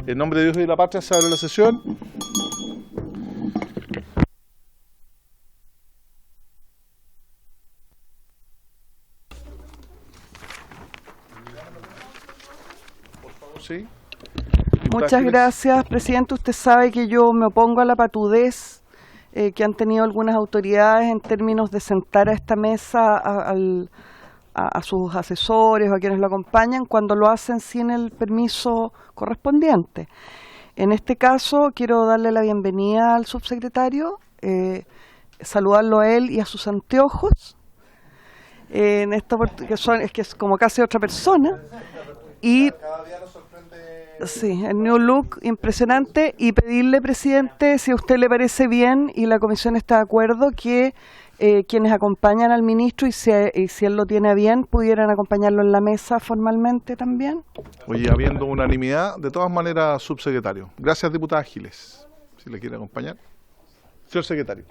En nombre de Dios y de la patria se abre la sesión. Sí. Muchas gracias, presidente. Usted sabe que yo me opongo a la patudez que han tenido algunas autoridades en términos de sentar a esta mesa a sus asesores o a quienes lo acompañan cuando lo hacen sin el permiso correspondiente. En este caso quiero darle la bienvenida al subsecretario, saludarlo a él y a sus anteojos, en esta que es como casi otra persona, y sí, el new look impresionante, y pedirle, presidente, si a usted le parece bien y la comisión está de acuerdo, que quienes acompañan al ministro y si él lo tiene a bien, pudieran acompañarlo en la mesa formalmente también. Oye, habiendo unanimidad, de todas maneras, subsecretario. Gracias, diputada Giles. Si le quiere acompañar. Señor secretario.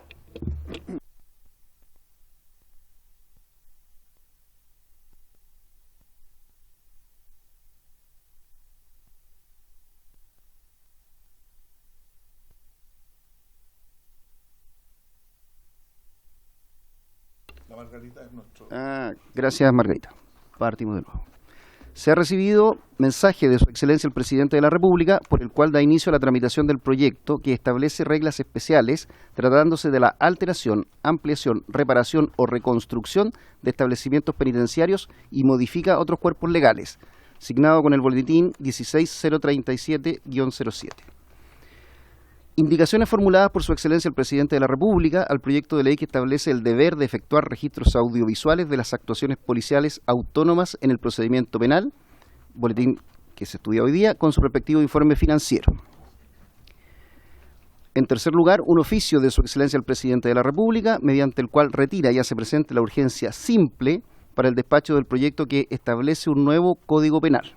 Margarita es nuestro... Gracias, Margarita. Partimos de nuevo. Se ha recibido mensaje de Su Excelencia el Presidente de la República por el cual da inicio a la tramitación del proyecto que establece reglas especiales tratándose de la alteración, ampliación, reparación o reconstrucción de establecimientos penitenciarios y modifica otros cuerpos legales, signado con el boletín 16037-07. Indicaciones formuladas por Su Excelencia el Presidente de la República al proyecto de ley que establece el deber de efectuar registros audiovisuales de las actuaciones policiales autónomas en el procedimiento penal, boletín que se estudia hoy día, con su respectivo informe financiero. En tercer lugar, un oficio de Su Excelencia el Presidente de la República, mediante el cual retira y hace presente la urgencia simple para el despacho del proyecto que establece un nuevo Código Penal.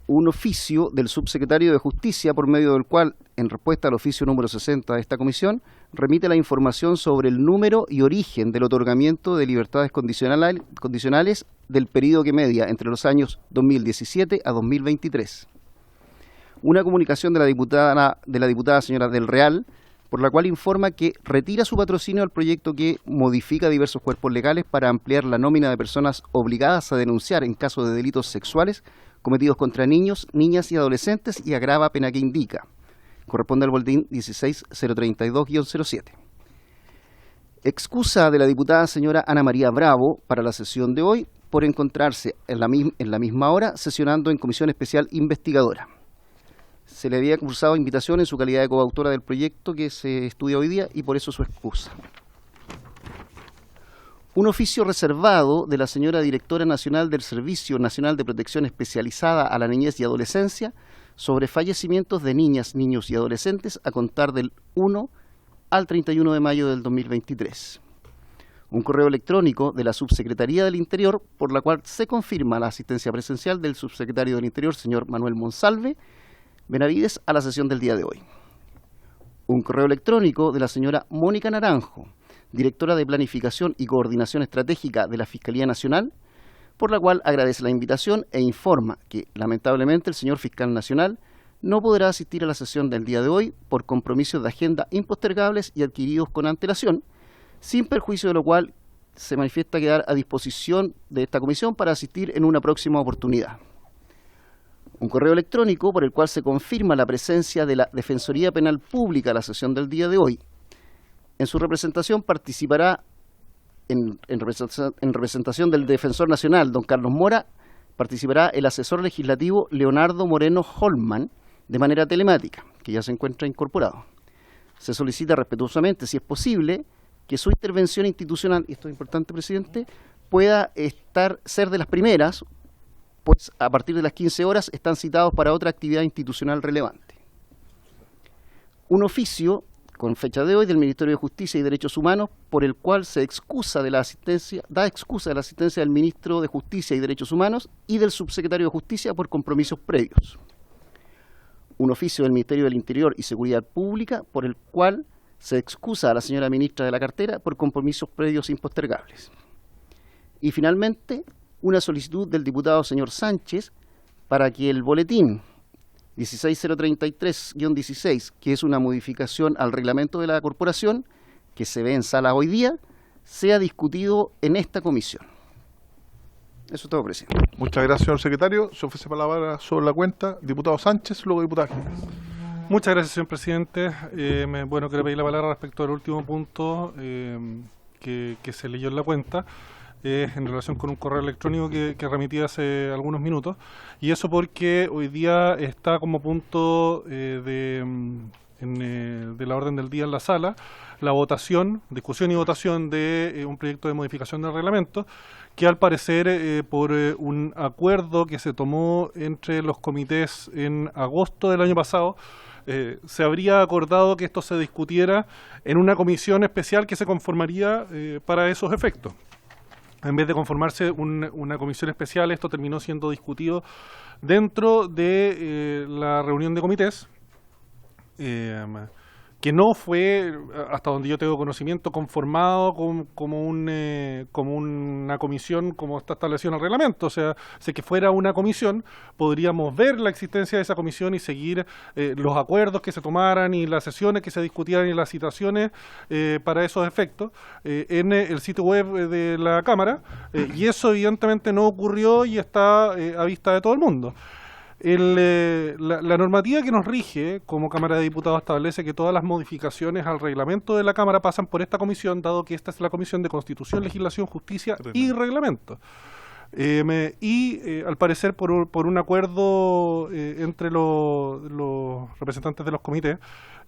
Un oficio del subsecretario de Justicia, por medio del cual, en respuesta al oficio número 60 de esta comisión, remite la información sobre el número y origen del otorgamiento de libertades condicionales del periodo que media entre los años 2017 a 2023. Una comunicación de la diputada señora Del Real, por la cual informa que retira su patrocinio al proyecto que modifica diversos cuerpos legales para ampliar la nómina de personas obligadas a denunciar en caso de delitos sexuales cometidos contra niños, niñas y adolescentes y agrava pena que indica. Corresponde al boletín 16032-07. Excusa de la diputada señora Ana María Bravo para la sesión de hoy por encontrarse en la misma hora sesionando en comisión especial investigadora. Se le había cursado invitación en su calidad de coautora del proyecto que se estudia hoy día y por eso su excusa. Un oficio reservado de la señora Directora Nacional del Servicio Nacional de Protección Especializada a la Niñez y Adolescencia sobre fallecimientos de niñas, niños y adolescentes a contar del 1 al 31 de mayo del 2023. Un correo electrónico de la Subsecretaría del Interior por la cual se confirma la asistencia presencial del Subsecretario del Interior, señor Manuel Monsalve Benavides, a la sesión del día de hoy. Un correo electrónico de la señora Mónica Naranjo, Directora de Planificación y Coordinación Estratégica de la Fiscalía Nacional, por la cual agradece la invitación e informa que, lamentablemente, el señor Fiscal Nacional no podrá asistir a la sesión del día de hoy por compromisos de agenda impostergables y adquiridos con antelación, sin perjuicio de lo cual se manifiesta quedar a disposición de esta comisión para asistir en una próxima oportunidad. Un correo electrónico por el cual se confirma la presencia de la Defensoría Penal Pública a la sesión del día de hoy. En su representación participará, en representación del Defensor Nacional, don Carlos Mora, participará el asesor legislativo Leonardo Moreno Holman de manera telemática, que ya se encuentra incorporado. Se solicita respetuosamente, si es posible, que su intervención institucional, y esto es importante, presidente, pueda ser de las primeras, pues a partir de las 15 horas están citados para otra actividad institucional relevante. Un oficio con fecha de hoy del Ministerio de Justicia y Derechos Humanos, por el cual da excusa de la asistencia del Ministro de Justicia y Derechos Humanos y del Subsecretario de Justicia por compromisos previos. un oficio del Ministerio del Interior y Seguridad Pública por el cual se excusa a la señora ministra de la cartera por compromisos previos impostergables. Y finalmente, una solicitud del diputado señor Sánchez para que el boletín 16033-16, que es una modificación al reglamento de la corporación, que se ve en sala hoy día, sea discutido en esta comisión. Eso es todo, presidente. Muchas gracias, señor secretario. Se ofrece palabra sobre la cuenta. Diputado Sánchez, luego diputado Giles. Muchas gracias, señor presidente. Quiero pedir la palabra respecto al último punto que se leyó en la cuenta, en relación con un correo electrónico que remití hace algunos minutos, y eso porque hoy día está como punto de la orden del día en la sala la discusión y votación de un proyecto de modificación del reglamento que al parecer por un acuerdo que se tomó entre los comités en agosto del año pasado se habría acordado que esto se discutiera en una comisión especial que se conformaría para esos efectos. En vez de conformarse una comisión especial, esto terminó siendo discutido dentro de la reunión de comités, que no fue, hasta donde yo tengo conocimiento, conformado como una comisión como está establecido en el reglamento. O sea, si que fuera una comisión, podríamos ver la existencia de esa comisión y seguir los acuerdos que se tomaran y las sesiones que se discutieran y las citaciones para esos efectos en el sitio web de la Cámara, y eso evidentemente no ocurrió y está a vista de todo el mundo. La normativa que nos rige como Cámara de Diputados establece que todas las modificaciones al reglamento de la Cámara pasan por esta comisión, dado que esta es la Comisión de Constitución, Legislación, Justicia y Reglamento. Al parecer por un acuerdo entre los representantes de los comités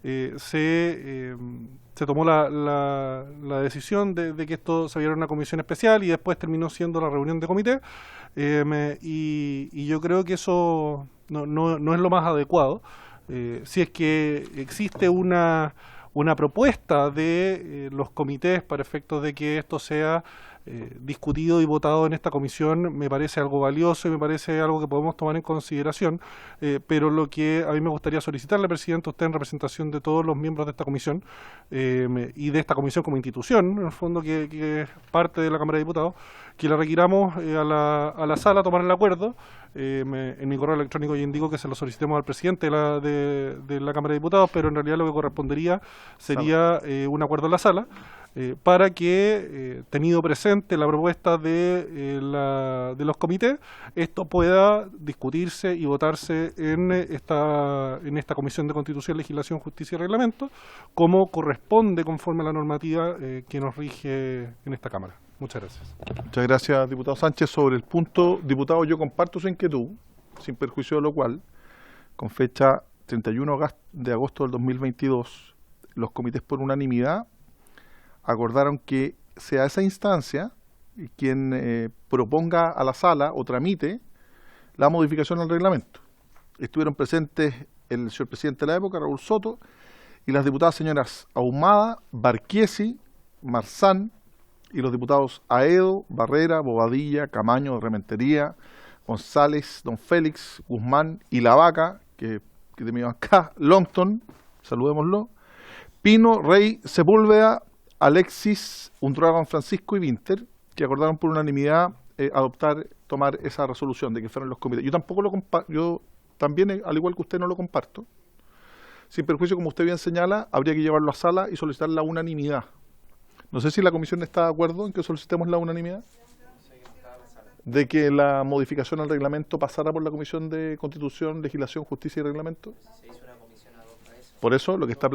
se tomó la decisión de que esto se viera en una comisión especial y después terminó siendo la reunión de comité, y yo creo que eso no es lo más adecuado. Si es que existe una propuesta de los comités para efectos de que esto sea discutido y votado en esta comisión, me parece algo valioso y me parece algo que podemos tomar en consideración, pero lo que a mí me gustaría solicitarle, presidente, a usted en representación de todos los miembros de esta comisión y de esta comisión como institución, en el fondo que es parte de la Cámara de Diputados, que le requiramos a la sala tomar el acuerdo. En mi correo electrónico yo indico que se lo solicitemos al presidente de la Cámara de Diputados, pero en realidad lo que correspondería sería un acuerdo en la sala, para que, tenido presente la propuesta de los comités, esto pueda discutirse y votarse en esta Comisión de Constitución, Legislación, Justicia y Reglamento, como corresponde conforme a la normativa que nos rige en esta Cámara. Muchas gracias. Muchas gracias, diputado Sánchez. Sobre el punto, diputado, yo comparto su inquietud, sin perjuicio de lo cual, con fecha 31 de agosto del 2022, los comités por unanimidad acordaron que sea esa instancia quien proponga a la sala o tramite la modificación al reglamento. Estuvieron presentes el señor presidente de la época, Raúl Soto, y las diputadas señoras Ahumada, Barquiesi, Marzán, y los diputados Aedo, Barrera, Bobadilla, Camaño, Rementería, González, Don Félix, Guzmán y La Vaca, que de acá, Longton, saludémoslo, Pino, Rey, Sepúlveda, Alexis, Undruaga, Francisco y Vinter, que acordaron por unanimidad tomar esa resolución de que fueron los comités. Yo tampoco yo también, al igual que usted, no lo comparto. Sin perjuicio, como usted bien señala, habría que llevarlo a sala y solicitar la unanimidad. No sé si la comisión está de acuerdo en que solicitemos la unanimidad de que la modificación al reglamento pasara por la Comisión de Constitución, Legislación, Justicia y Reglamento. Por eso lo que está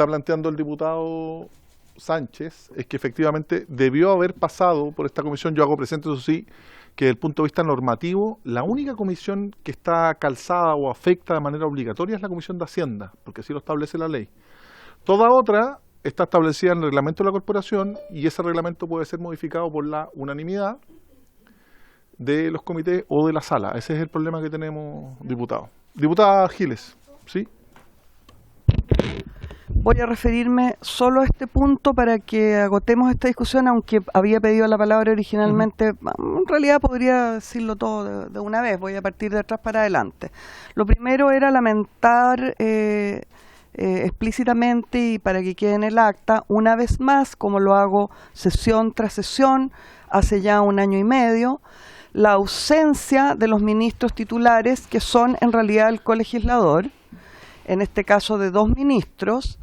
planteando el diputado Sánchez es que efectivamente debió haber pasado por esta comisión. Yo hago presente, eso sí, que desde el punto de vista normativo, la única comisión que está calzada o afecta de manera obligatoria es la Comisión de Hacienda, porque así lo establece la ley. Toda otra está establecida en el reglamento de la corporación y ese reglamento puede ser modificado por la unanimidad de los comités o de la sala. Ese es el problema que tenemos, diputado. Diputada Giles, ¿sí? Voy a referirme solo a este punto para que agotemos esta discusión, aunque había pedido la palabra originalmente. En realidad podría decirlo todo de una vez, voy a partir de atrás para adelante. Lo primero era lamentar explícitamente, y para que quede en el acta, una vez más, como lo hago sesión tras sesión, hace ya 1 año y medio, la ausencia de los ministros titulares, que son en realidad el colegislador, en este caso de 2 ministros.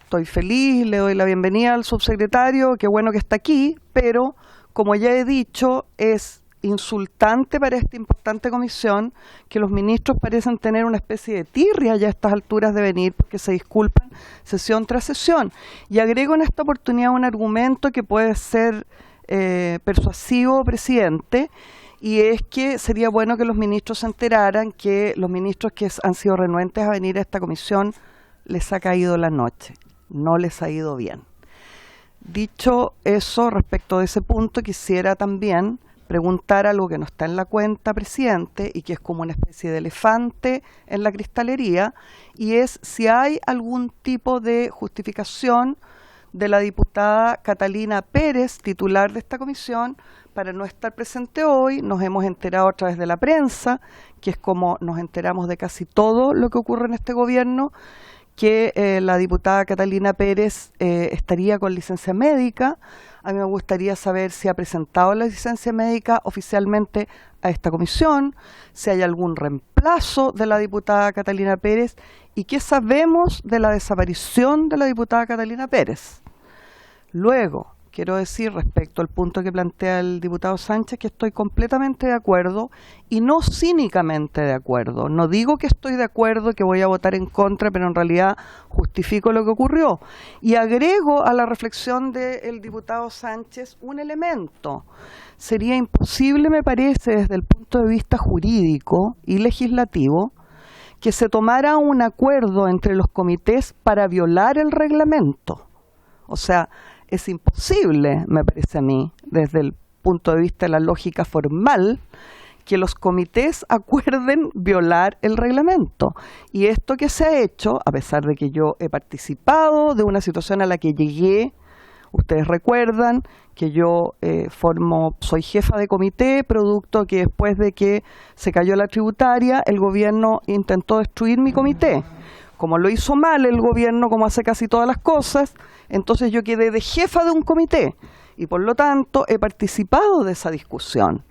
Estoy feliz, le doy la bienvenida al subsecretario, qué bueno que está aquí, pero como ya he dicho, es insultante para esta importante comisión que los ministros parecen tener una especie de tirria ya a estas alturas de venir, porque se disculpan sesión tras sesión. Y agrego en esta oportunidad un argumento que puede ser persuasivo, presidente, y es que sería bueno que los ministros se enteraran que los ministros que han sido renuentes a venir a esta comisión les ha caído la noche, no les ha ido bien. Dicho eso, respecto de ese punto, quisiera también preguntar algo que no está en la cuenta, presidente, y que es como una especie de elefante en la cristalería, y es si hay algún tipo de justificación de la diputada Catalina Pérez, titular de esta comisión, para no estar presente hoy. Nos hemos enterado a través de la prensa, que es como nos enteramos de casi todo lo que ocurre en este gobierno, que la diputada Catalina Pérez estaría con licencia médica. A mí me gustaría saber si ha presentado la licencia médica oficialmente a esta comisión, si hay algún reemplazo de la diputada Catalina Pérez y qué sabemos de la desaparición de la diputada Catalina Pérez. Luego, quiero decir respecto al punto que plantea el diputado Sánchez que estoy completamente de acuerdo y no cínicamente de acuerdo. No digo que estoy de acuerdo, que voy a votar en contra, pero en realidad justifico lo que ocurrió. Y agrego a la reflexión del diputado Sánchez un elemento. Sería imposible, me parece, desde el punto de vista jurídico y legislativo, que se tomara un acuerdo entre los comités para violar el reglamento. O sea, es imposible, me parece a mí, desde el punto de vista de la lógica formal, que los comités acuerden violar el reglamento. Y esto que se ha hecho, a pesar de que yo he participado de una situación a la que llegué, ustedes recuerdan que yo soy jefa de comité, producto que después de que se cayó la tributaria, el gobierno intentó destruir mi comité. Como lo hizo mal el gobierno, como hace casi todas las cosas, entonces yo quedé de jefa de un comité y por lo tanto he participado de esa discusión.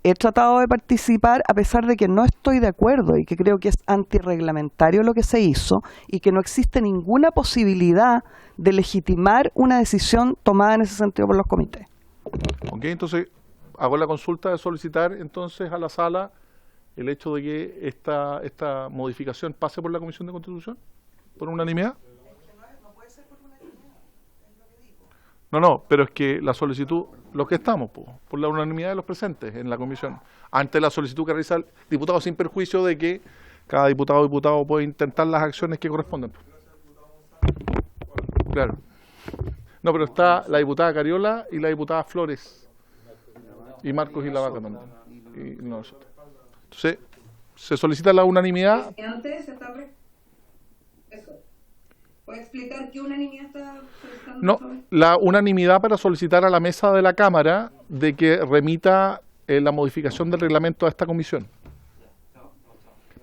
He tratado de participar a pesar de que no estoy de acuerdo y que creo que es antirreglamentario lo que se hizo y que no existe ninguna posibilidad de legitimar una decisión tomada en ese sentido por los comités. Ok, entonces hago la consulta de solicitar entonces a la sala el hecho de que esta modificación pase por la Comisión de Constitución, por unanimidad. No puede ser por unanimidad, es lo que digo. No, pero es que la solicitud, los que estamos, por la unanimidad de los presentes en la comisión, ante la solicitud que realiza el diputado, sin perjuicio de que cada diputado o diputado puede intentar las acciones que corresponden. Claro. No, pero está la diputada Cariola y la diputada Flores, y Marcos y la Vaca también. Y nosotros. Entonces, se solicita la unanimidad. ¿Puede explicar qué unanimidad está solicitando? No, la unanimidad para solicitar a la mesa de la Cámara de que remita la modificación del reglamento a esta comisión.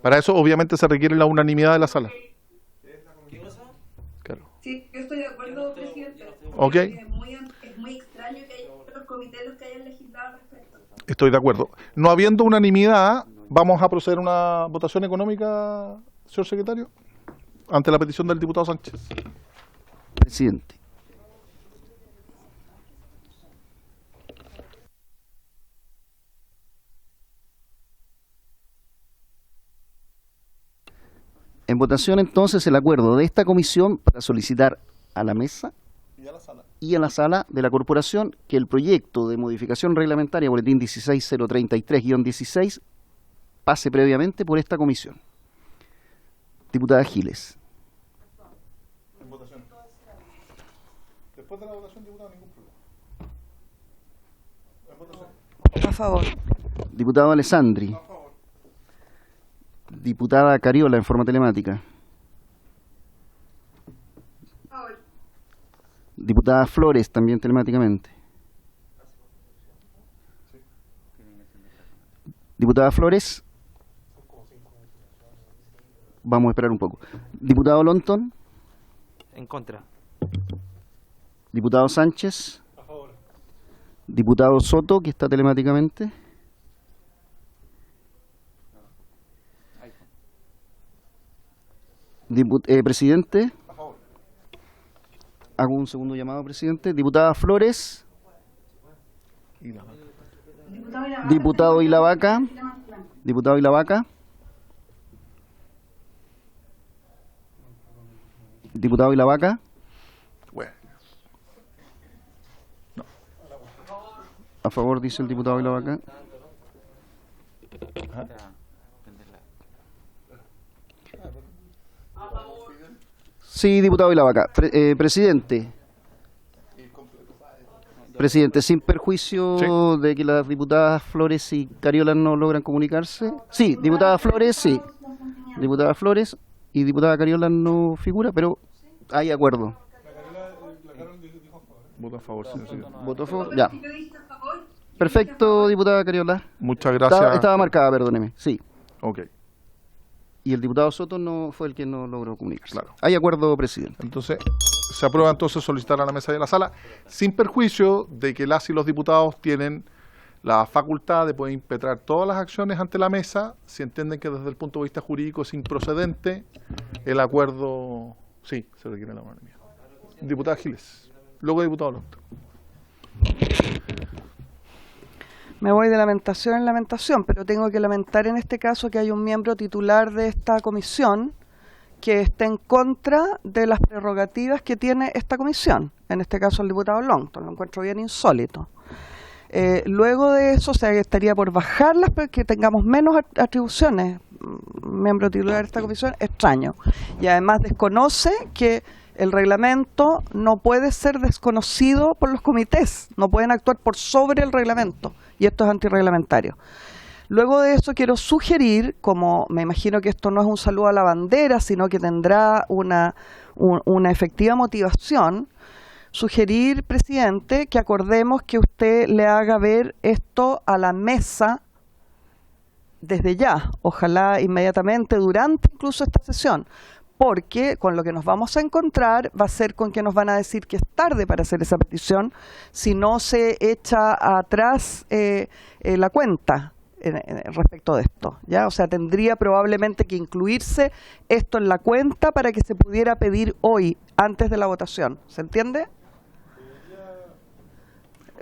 Para eso, obviamente, se requiere la unanimidad de la sala. Claro. Sí, yo estoy de acuerdo, presidente. Ok. Es muy extraño que haya otros comités los que hayan legislado al respecto. Estoy de acuerdo. No habiendo unanimidad, vamos a proceder a una votación económica, señor secretario, ante la petición del diputado Sánchez. Presidente. En votación entonces el acuerdo de esta comisión para solicitar a la mesa y a la sala de la corporación que el proyecto de modificación reglamentaria boletín 16033-16 pase previamente por esta comisión. Diputada Giles. En votación. Después de la votación, diputado, ningún problema. En votación. A favor. Diputado Alessandri. Diputada Cariola en forma telemática. Diputada Flores, también telemáticamente. Diputada Flores. Vamos a esperar un poco. Diputado Lonton. En contra. Diputado Sánchez. Diputado Soto, que está telemáticamente. Presidente. Hago un segundo llamado, presidente. Diputada Flores. Diputado Ilavaca. Diputado Ilavaca. Diputado Ilavaca. Bueno, A favor, dice el diputado Ilavaca. Sí, diputado Ilavaca. Presidente. Presidente, sin perjuicio Sí. de que las diputadas Flores y Cariola no logran comunicarse. Sí, diputada Flores, sí. Diputada Flores y diputada Cariola no figura, pero hay acuerdo. voto a favor, señor secretario. ¿Votó a favor? Ya. Yo dije a favor. Perfecto, diputada Cariola. Muchas gracias. Estaba marcada, perdóneme. Sí. Ok, Y el diputado Soto no fue el que no logró comunicarse. Claro. Hay acuerdo, presidente. entonces se aprueba entonces solicitar a la mesa de la sala, sin perjuicio de que las y los diputados tienen la facultad de poder impetrar todas las acciones ante la mesa si entienden que desde el punto de vista jurídico es improcedente el acuerdo. Sí, se requiere la unanimidad. Diputada Giles, luego diputado Lonto. Me voy de lamentación en lamentación, pero tengo que lamentar en este caso que hay un miembro titular de esta comisión que está en contra de las prerrogativas que tiene esta comisión, en este caso el diputado Longton. Lo encuentro bien insólito. Luego de eso, o sea, que estaría por bajarlas, pero que tengamos menos atribuciones. Miembro titular de esta comisión, extraño. Y además desconoce que el reglamento no puede ser desconocido por los comités, no pueden actuar por sobre el reglamento, y esto es antirreglamentario. Luego de eso quiero sugerir, como me imagino que esto no es un saludo a la bandera, sino que tendrá una efectiva motivación, sugerir, presidente, que acordemos que usted le haga ver esto a la mesa desde ya, ojalá inmediatamente, durante incluso esta sesión, porque con lo que nos vamos a encontrar va a ser con que nos van a decir que es tarde para hacer esa petición si no se echa atrás la cuenta respecto de esto, ¿ya? O sea, tendría probablemente que incluirse esto en la cuenta para que se pudiera pedir hoy, antes de la votación. ¿Se entiende?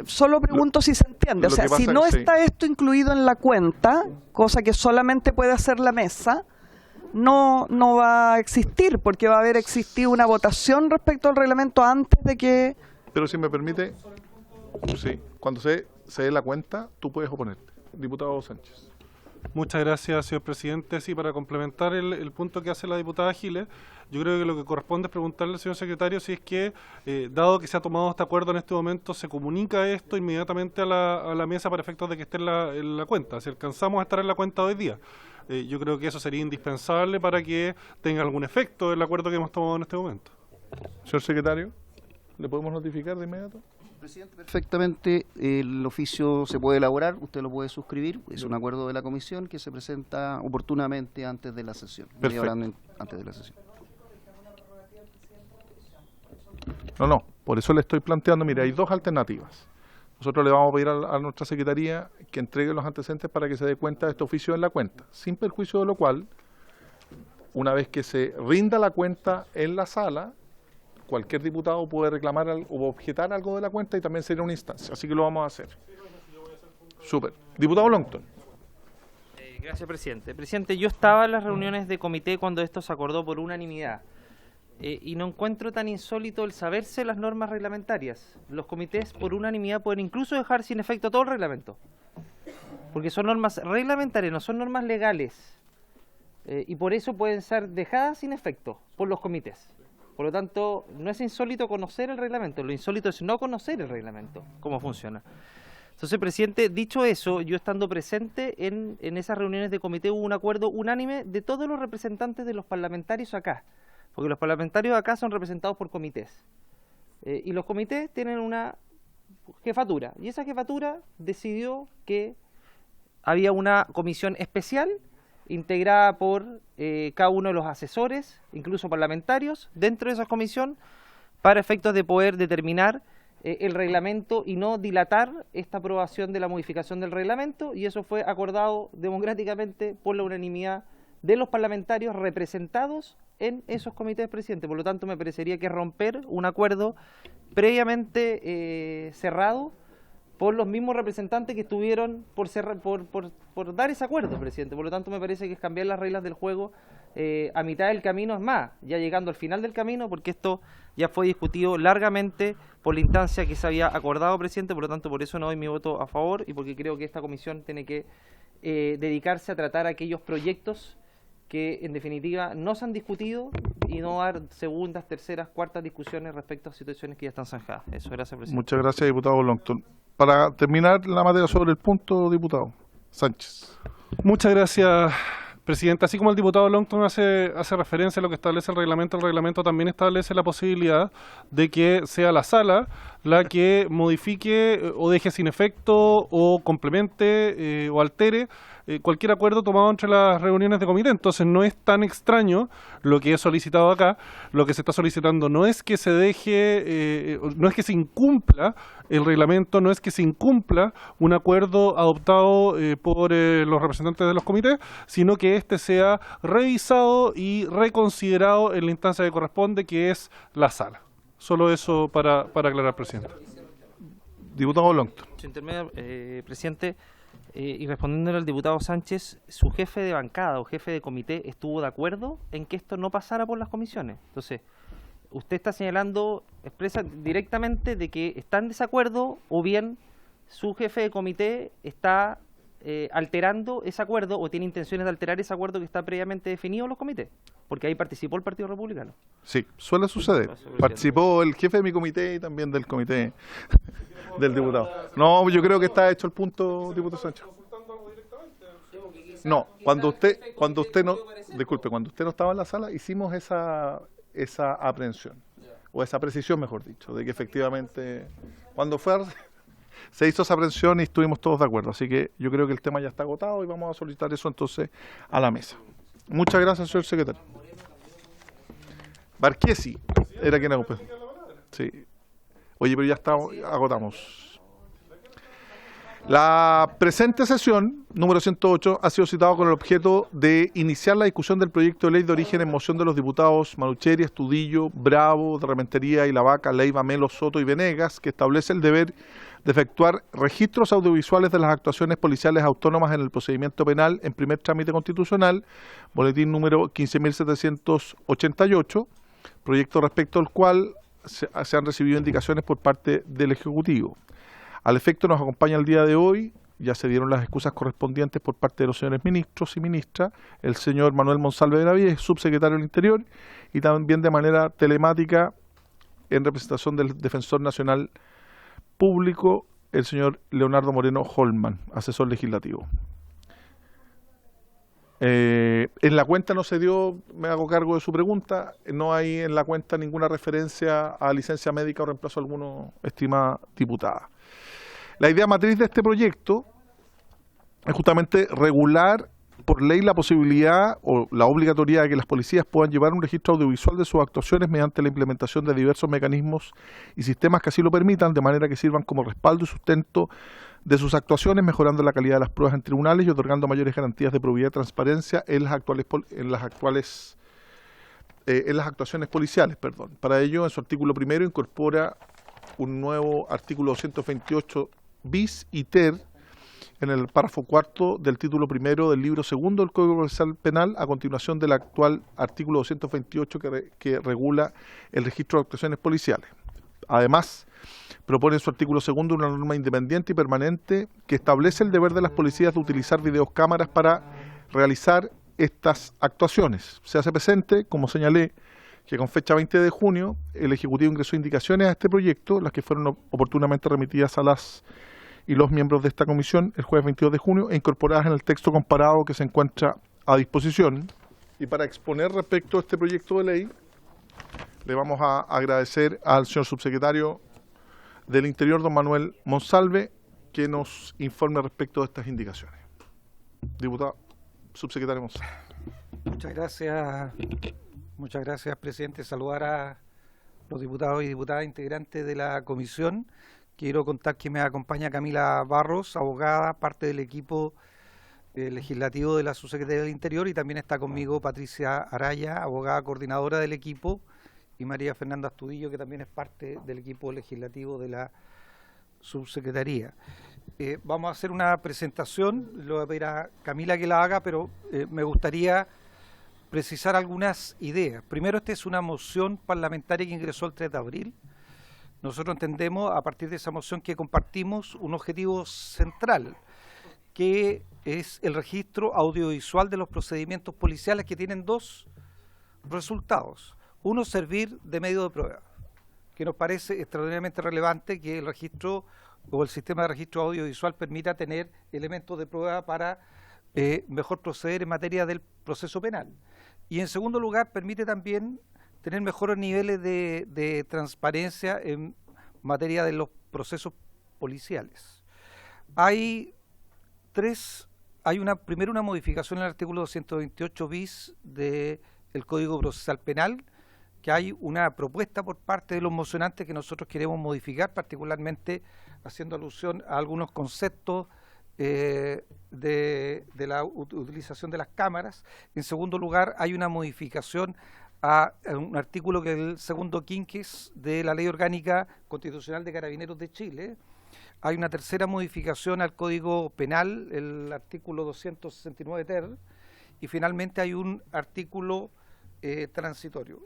Solo pregunto si se entiende. O lo sea, que si pasa no es que sí. está esto incluido en la cuenta, cosa que solamente puede hacer la mesa, no va a existir, porque va a haber existido una votación respecto al reglamento antes de que... Pero si me permite, sí, cuando se dé la cuenta, tú puedes oponerte. Diputado Sánchez. Muchas gracias, señor presidente. Sí, para complementar el punto que hace la diputada Giles, yo creo que lo que corresponde es preguntarle al señor secretario si es que, dado que se ha tomado este acuerdo en este momento, se comunica esto inmediatamente a la mesa para efectos de que esté en la cuenta. Si alcanzamos a estar en la cuenta hoy día, yo creo que eso sería indispensable para que tenga algún efecto el acuerdo que hemos tomado en este momento. Señor secretario, ¿le podemos notificar de inmediato? Presidente, perfectamente, el oficio se puede elaborar, usted lo puede suscribir, es un acuerdo de la comisión que se presenta oportunamente antes de la sesión. Media hora antes de la sesión. No, por eso le estoy planteando, mire, hay dos alternativas. Nosotros le vamos a pedir a nuestra secretaría que entregue los antecedentes para que se dé cuenta de este oficio en la cuenta, sin perjuicio de lo cual, una vez que se rinda la cuenta en la sala, cualquier diputado puede reclamar o objetar algo de la cuenta y también sería una instancia, así que lo vamos a hacer. Súper. Diputado Longton. Gracias, presidente. Presidente, yo estaba en las reuniones de comité cuando esto se acordó por unanimidad. Y no encuentro tan insólito el saberse las normas reglamentarias. Los comités por unanimidad pueden incluso dejar sin efecto todo el reglamento. Porque son normas reglamentarias, no son normas legales. Y por eso pueden ser dejadas sin efecto por los comités. Por lo tanto, no es insólito conocer el reglamento, lo insólito es no conocer el reglamento, cómo funciona. Entonces, presidente, dicho eso, yo estando presente en esas reuniones de comité hubo un acuerdo unánime de todos los representantes de los parlamentarios acá, porque los parlamentarios acá son representados por comités. Y los comités tienen una jefatura, y esa jefatura decidió que había una comisión especial integrada por cada uno de los asesores, incluso parlamentarios, dentro de esa comisión, para efectos de poder determinar el reglamento y no dilatar esta aprobación de la modificación del reglamento, y eso fue acordado democráticamente por la unanimidad de los parlamentarios representados en esos comités, presidente. Por lo tanto, me parecería que romper un acuerdo previamente cerrado por los mismos representantes que estuvieron por dar ese acuerdo, presidente. Por lo tanto, me parece que es cambiar las reglas del juego a mitad del camino, es más, ya llegando al final del camino, porque esto ya fue discutido largamente por la instancia que se había acordado, presidente. Por lo tanto, por eso no doy mi voto a favor, y porque creo que esta comisión tiene que dedicarse a tratar aquellos proyectos que en definitiva no se han discutido y no dar segundas, terceras, cuartas discusiones respecto a situaciones que ya están zanjadas. Eso, gracias, presidente. Muchas gracias, diputado Longton. Para terminar la materia sobre el punto, diputado Sánchez. Muchas gracias, presidente. Así como el diputado Longton hace referencia a lo que establece el reglamento también establece la posibilidad de que sea la sala la que modifique o deje sin efecto o complemente o altere cualquier acuerdo tomado entre las reuniones de comité. Entonces no es tan extraño lo que he solicitado acá. Lo que se está solicitando no es que se deje, no es que se incumpla el reglamento, no es que se incumpla un acuerdo adoptado por los representantes de los comités, sino que este sea revisado y reconsiderado en la instancia que corresponde, que es la sala. Solo eso para aclarar, presidente. Diputado Longton. Su intermedio, presidente, y respondiéndole al diputado Sánchez, su jefe de bancada o jefe de comité estuvo de acuerdo en que esto no pasara por las comisiones. Entonces, usted está señalando, expresa directamente de que está en desacuerdo, o bien su jefe de comité está alterando ese acuerdo o tiene intenciones de alterar ese acuerdo que está previamente definido en los comités, porque ahí participó el Partido Republicano. Sí, suele suceder. Participó el jefe de mi comité y también del comité del diputado. No, yo creo que está hecho el punto, diputado Sánchez. No, cuando usted no, disculpe, cuando usted no estaba en la sala, hicimos esa aprehensión, o esa precisión, mejor dicho, de que efectivamente, cuando se hizo esa aprehensión y estuvimos todos de acuerdo. Así que yo creo que el tema ya está agotado y vamos a solicitar eso entonces a la mesa. Muchas gracias, señor secretario. Barquesi era quien agotó. Sí. Oye, pero ya agotamos. La presente sesión, número 108, ha sido citada con el objeto de iniciar la discusión del proyecto de ley de origen en moción de los diputados Manucheri, Estudillo, Bravo, de Rementería y La Vaca, Leiva, Melo, Soto y Venegas, que establece el deber de efectuar registros audiovisuales de las actuaciones policiales autónomas en el procedimiento penal en primer trámite constitucional, boletín número 15.788, proyecto respecto al cual se han recibido indicaciones por parte del Ejecutivo. Al efecto nos acompaña el día de hoy, ya se dieron las excusas correspondientes por parte de los señores ministros y ministras, el señor Manuel Monsalve de Navíes, subsecretario del Interior, y también de manera telemática, en representación del Defensor Nacional Público, el señor Leonardo Moreno Holman, asesor legislativo. En la cuenta no se dio, me hago cargo de su pregunta, no hay en la cuenta ninguna referencia a licencia médica o reemplazo alguno, estimada diputada. La idea matriz de este proyecto es justamente regular por ley la posibilidad o la obligatoriedad de que las policías puedan llevar un registro audiovisual de sus actuaciones mediante la implementación de diversos mecanismos y sistemas que así lo permitan, de manera que sirvan como respaldo y sustento de sus actuaciones, mejorando la calidad de las pruebas en tribunales y otorgando mayores garantías de probidad y transparencia en las actuaciones policiales. Para ello, en su artículo primero incorpora un nuevo artículo 228 bis y ter en el párrafo cuarto del título primero del libro segundo del Código Procesal Penal, a continuación del actual artículo 228 que regula el registro de actuaciones policiales. Además, propone en su artículo segundo una norma independiente y permanente que establece el deber de las policías de utilizar videocámaras para realizar estas actuaciones. Se hace presente, como señalé, que con fecha 20 de junio el Ejecutivo ingresó indicaciones a este proyecto, las que fueron oportunamente remitidas a las y los miembros de esta comisión el jueves 22 de junio e incorporadas en el texto comparado que se encuentra a disposición. Y para exponer respecto a este proyecto de ley, le vamos a agradecer al señor subsecretario del Interior, don Manuel Monsalve, que nos informe respecto de estas indicaciones. Diputado, subsecretario Monsalve. Muchas gracias, presidente. Saludar a los diputados y diputadas integrantes de la comisión. Quiero contar que me acompaña Camila Barros, abogada, parte del equipo legislativo de la Subsecretaría del Interior, y también está conmigo Patricia Araya, abogada coordinadora del equipo, y María Fernanda Astudillo, que también es parte del equipo legislativo de la Subsecretaría. Vamos a hacer una presentación, le voy a pedir a Camila que la haga, pero me gustaría precisar algunas ideas. Primero, esta es una moción parlamentaria que ingresó el 3 de abril. Nosotros entendemos, a partir de esa moción, que compartimos un objetivo central, que es el registro audiovisual de los procedimientos policiales, que tienen dos resultados. Uno, servir de medio de prueba, que nos parece extraordinariamente relevante que el registro o el sistema de registro audiovisual permita tener elementos de prueba para mejor proceder en materia del proceso penal. Y en segundo lugar, permite también tener mejores niveles de transparencia en materia de los procesos policiales. Primero una modificación en el artículo 228 bis del Código Procesal Penal, que hay una propuesta por parte de los mocionantes que nosotros queremos modificar, particularmente haciendo alusión a algunos conceptos de la utilización de las cámaras. En segundo lugar, hay una modificación a un artículo que es el segundo quinquis de la Ley Orgánica Constitucional de Carabineros de Chile. Hay una tercera modificación al Código Penal, el artículo 269 ter, y finalmente hay un artículo transitorio.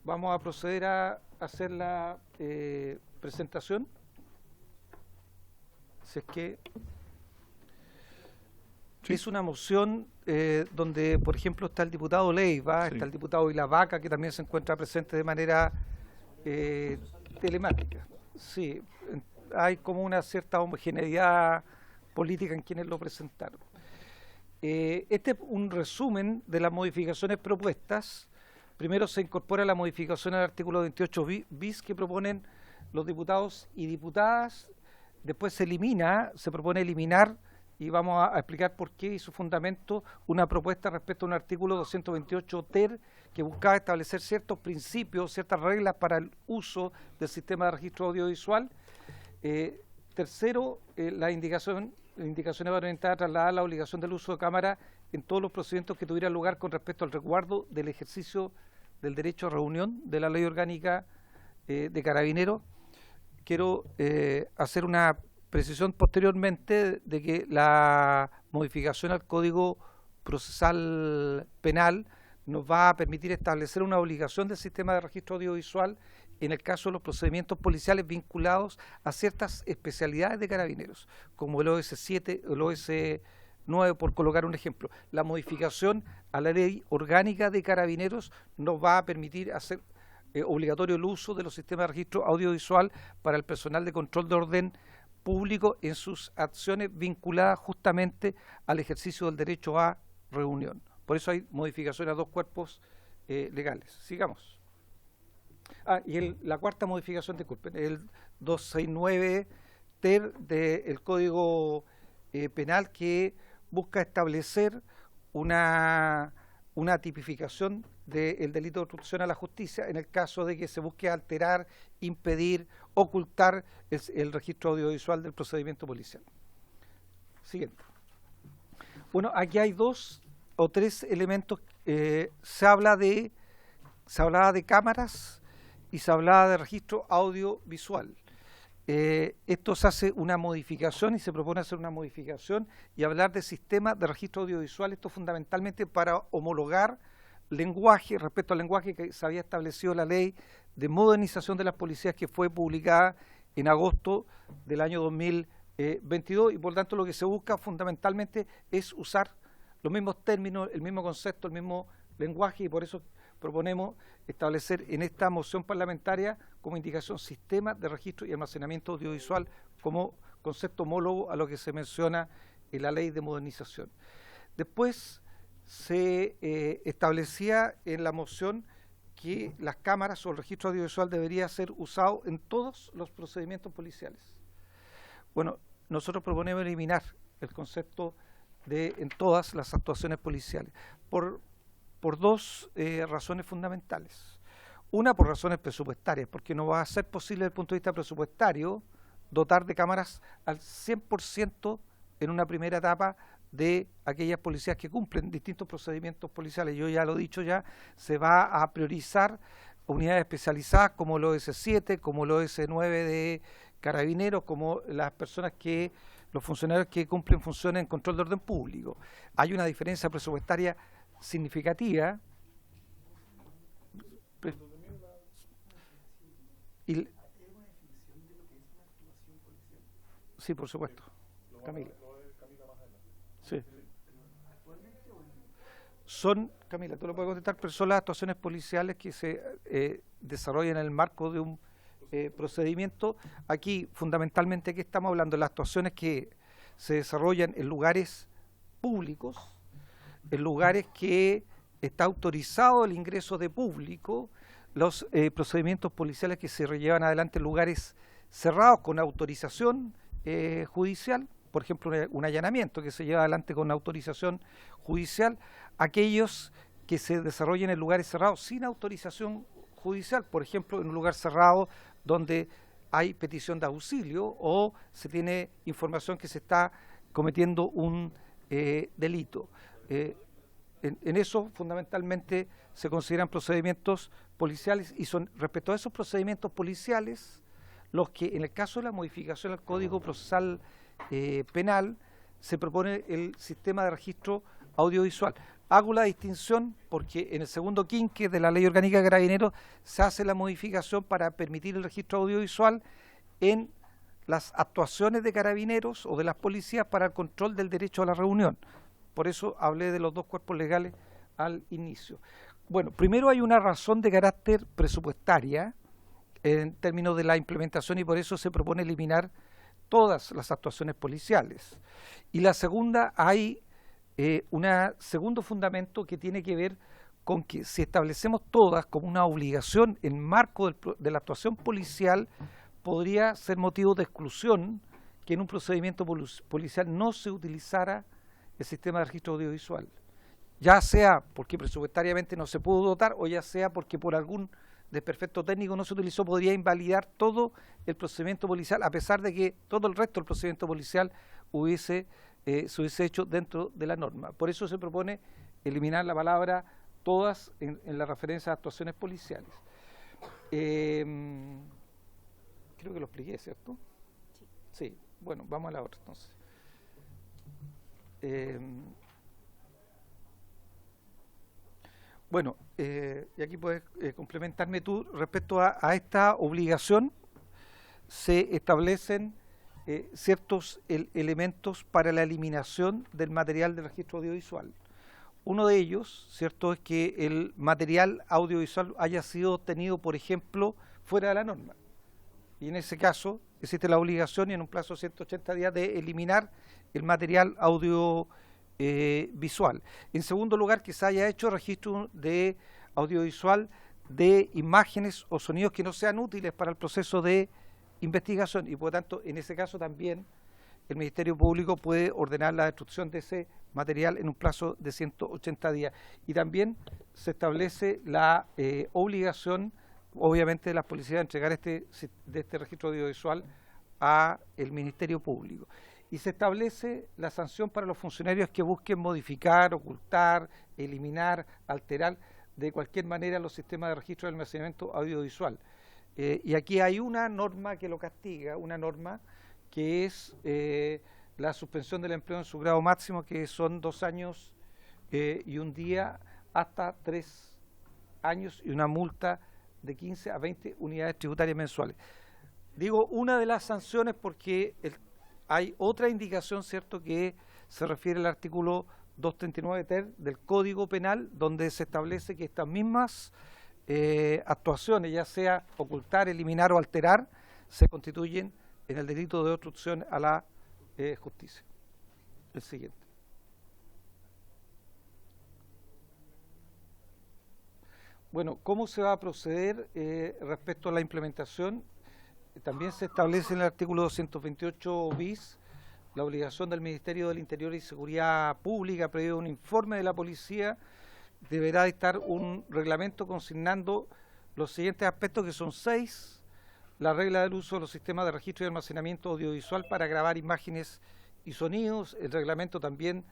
Vamos a proceder a hacer la presentación. Si es que sí. Es una moción donde, por ejemplo, está el diputado Leiva, sí, está el diputado Ilavaca, que también se encuentra presente de manera telemática. Sí, hay como una cierta homogeneidad política en quienes lo presentaron. Este es un resumen de las modificaciones propuestas. Primero se incorpora la modificación al artículo 28 bis que proponen los diputados y diputadas. Después se propone eliminar, y vamos a explicar por qué y su fundamento, una propuesta respecto a un artículo 228 ter que buscaba establecer ciertos principios, ciertas reglas para el uso del sistema de registro audiovisual. Tercero, las indicaciones van orientadas a trasladar la obligación del uso de cámara en todos los procedimientos que tuvieran lugar con respecto al resguardo del ejercicio del derecho a reunión de la Ley Orgánica de Carabineros. Quiero hacer una precisión posteriormente de que la modificación al Código Procesal Penal nos va a permitir establecer una obligación del sistema de registro audiovisual en el caso de los procedimientos policiales vinculados a ciertas especialidades de Carabineros, como el OS7 o el OS9, por colocar un ejemplo. La modificación a la Ley Orgánica de Carabineros nos va a permitir hacer obligatorio el uso de los sistemas de registro audiovisual para el personal de control de orden público en sus acciones vinculadas justamente al ejercicio del derecho a reunión. Por eso hay modificaciones a dos cuerpos legales. Sigamos. Y la cuarta modificación, disculpen, el 269 ter del Código Penal, que busca establecer una tipificación del delito de obstrucción a la justicia en el caso de que se busque alterar, impedir, ocultar el registro audiovisual del procedimiento policial. Siguiente. Bueno, aquí hay dos o tres elementos. Se hablaba de cámaras y se hablaba de registro audiovisual. Esto se hace una modificación y se propone hacer una modificación y hablar de sistema de registro audiovisual. Esto fundamentalmente para homologar lenguaje respecto al lenguaje que se había establecido la ley de modernización de las policías, que fue publicada en agosto del año 2022, y por tanto lo que se busca fundamentalmente es usar los mismos términos, el mismo concepto, el mismo lenguaje, y por eso proponemos establecer en esta moción parlamentaria como indicación sistema de registro y almacenamiento audiovisual como concepto homólogo a lo que se menciona en la ley de modernización. Después se establecía en la moción que las cámaras o el registro audiovisual debería ser usado en todos los procedimientos policiales. Bueno, nosotros proponemos eliminar el concepto de en todas las actuaciones policiales por dos razones fundamentales. Una, por razones presupuestarias, porque no va a ser posible desde el punto de vista presupuestario dotar de cámaras al 100% en una primera etapa de aquellas policías que cumplen distintos procedimientos policiales. Yo ya lo he dicho ya, se va a priorizar unidades especializadas como el OS7, como el OS9 de Carabineros, como las personas que, los funcionarios que cumplen funciones en control de orden público. Hay una diferencia presupuestaria significativa. Sí, por supuesto. Camila. Sí. Son, Camila, tú lo puedes contestar, pero son las actuaciones policiales que se desarrollan en el marco de un procedimiento. Aquí, fundamentalmente, ¿qué estamos hablando? Las actuaciones que se desarrollan en lugares públicos, en lugares que está autorizado el ingreso de público, los procedimientos policiales que se llevan adelante en lugares cerrados con autorización judicial, por ejemplo, un allanamiento que se lleva adelante con autorización judicial, aquellos que se desarrollen en lugares cerrados sin autorización judicial, por ejemplo, en un lugar cerrado donde hay petición de auxilio o se tiene información que se está cometiendo un delito. En eso fundamentalmente se consideran procedimientos policiales y son respecto a esos procedimientos policiales los que en el caso de la modificación al Código Procesal Penal se propone el sistema de registro audiovisual. Hago la distinción porque en el segundo quinque de la Ley Orgánica de Carabineros se hace la modificación para permitir el registro audiovisual en las actuaciones de carabineros o de las policías para el control del derecho a la reunión. Por eso hablé de los dos cuerpos legales al inicio. Bueno, primero hay una razón de carácter presupuestaria en términos de la implementación y por eso se propone eliminar todas las actuaciones policiales. Y la segunda, hay un segundo fundamento que tiene que ver con que si establecemos todas como una obligación en marco de la actuación policial, podría ser motivo de exclusión que en un procedimiento policial no se utilizara el sistema de registro audiovisual, ya sea porque presupuestariamente no se pudo dotar o ya sea porque por algún desperfecto técnico no se utilizó, podría invalidar todo el procedimiento policial, a pesar de que todo el resto del procedimiento policial se hubiese hecho dentro de la norma. Por eso se propone eliminar la palabra todas en la referencia a actuaciones policiales. Creo que lo expliqué, ¿cierto? Sí. Bueno, vamos a la otra entonces. Bueno, y aquí puedes complementarme tú respecto a esta obligación. Se establecen ciertos elementos para la eliminación del material del registro audiovisual. Uno de ellos, cierto, es que el material audiovisual haya sido obtenido, por ejemplo, fuera de la norma. Y en ese caso existe la obligación y en un plazo de 180 días de eliminar el material audiovisual. En segundo lugar, que se haya hecho registro de audiovisual de imágenes o sonidos que no sean útiles para el proceso de investigación y por lo tanto en ese caso también el Ministerio Público puede ordenar la destrucción de ese material en un plazo de 180 días. Y también se establece la obligación, obviamente, de las policías de entregar este registro audiovisual a el Ministerio Público. Y se establece la sanción para los funcionarios que busquen modificar, ocultar, eliminar, alterar de cualquier manera los sistemas de registro de almacenamiento audiovisual. Y aquí hay una norma que lo castiga, una norma que es la suspensión del empleo en su grado máximo, que son 2 años y un día hasta 3 años y una multa de 15 a 20 unidades tributarias mensuales. Digo una de las sanciones porque hay otra indicación, ¿cierto?, que se refiere al artículo 239 ter del Código Penal, donde se establece que estas mismas actuaciones, ya sea ocultar, eliminar o alterar, se constituyen en el delito de obstrucción a la justicia. El siguiente. Bueno, ¿cómo se va a proceder respecto a la implementación? También se establece en el artículo 228 bis la obligación del Ministerio del Interior y Seguridad Pública, previo un informe de la policía, deberá dictar un reglamento consignando los siguientes aspectos, que son 6: la regla del uso de los sistemas de registro y almacenamiento audiovisual para grabar imágenes y sonidos. El reglamento también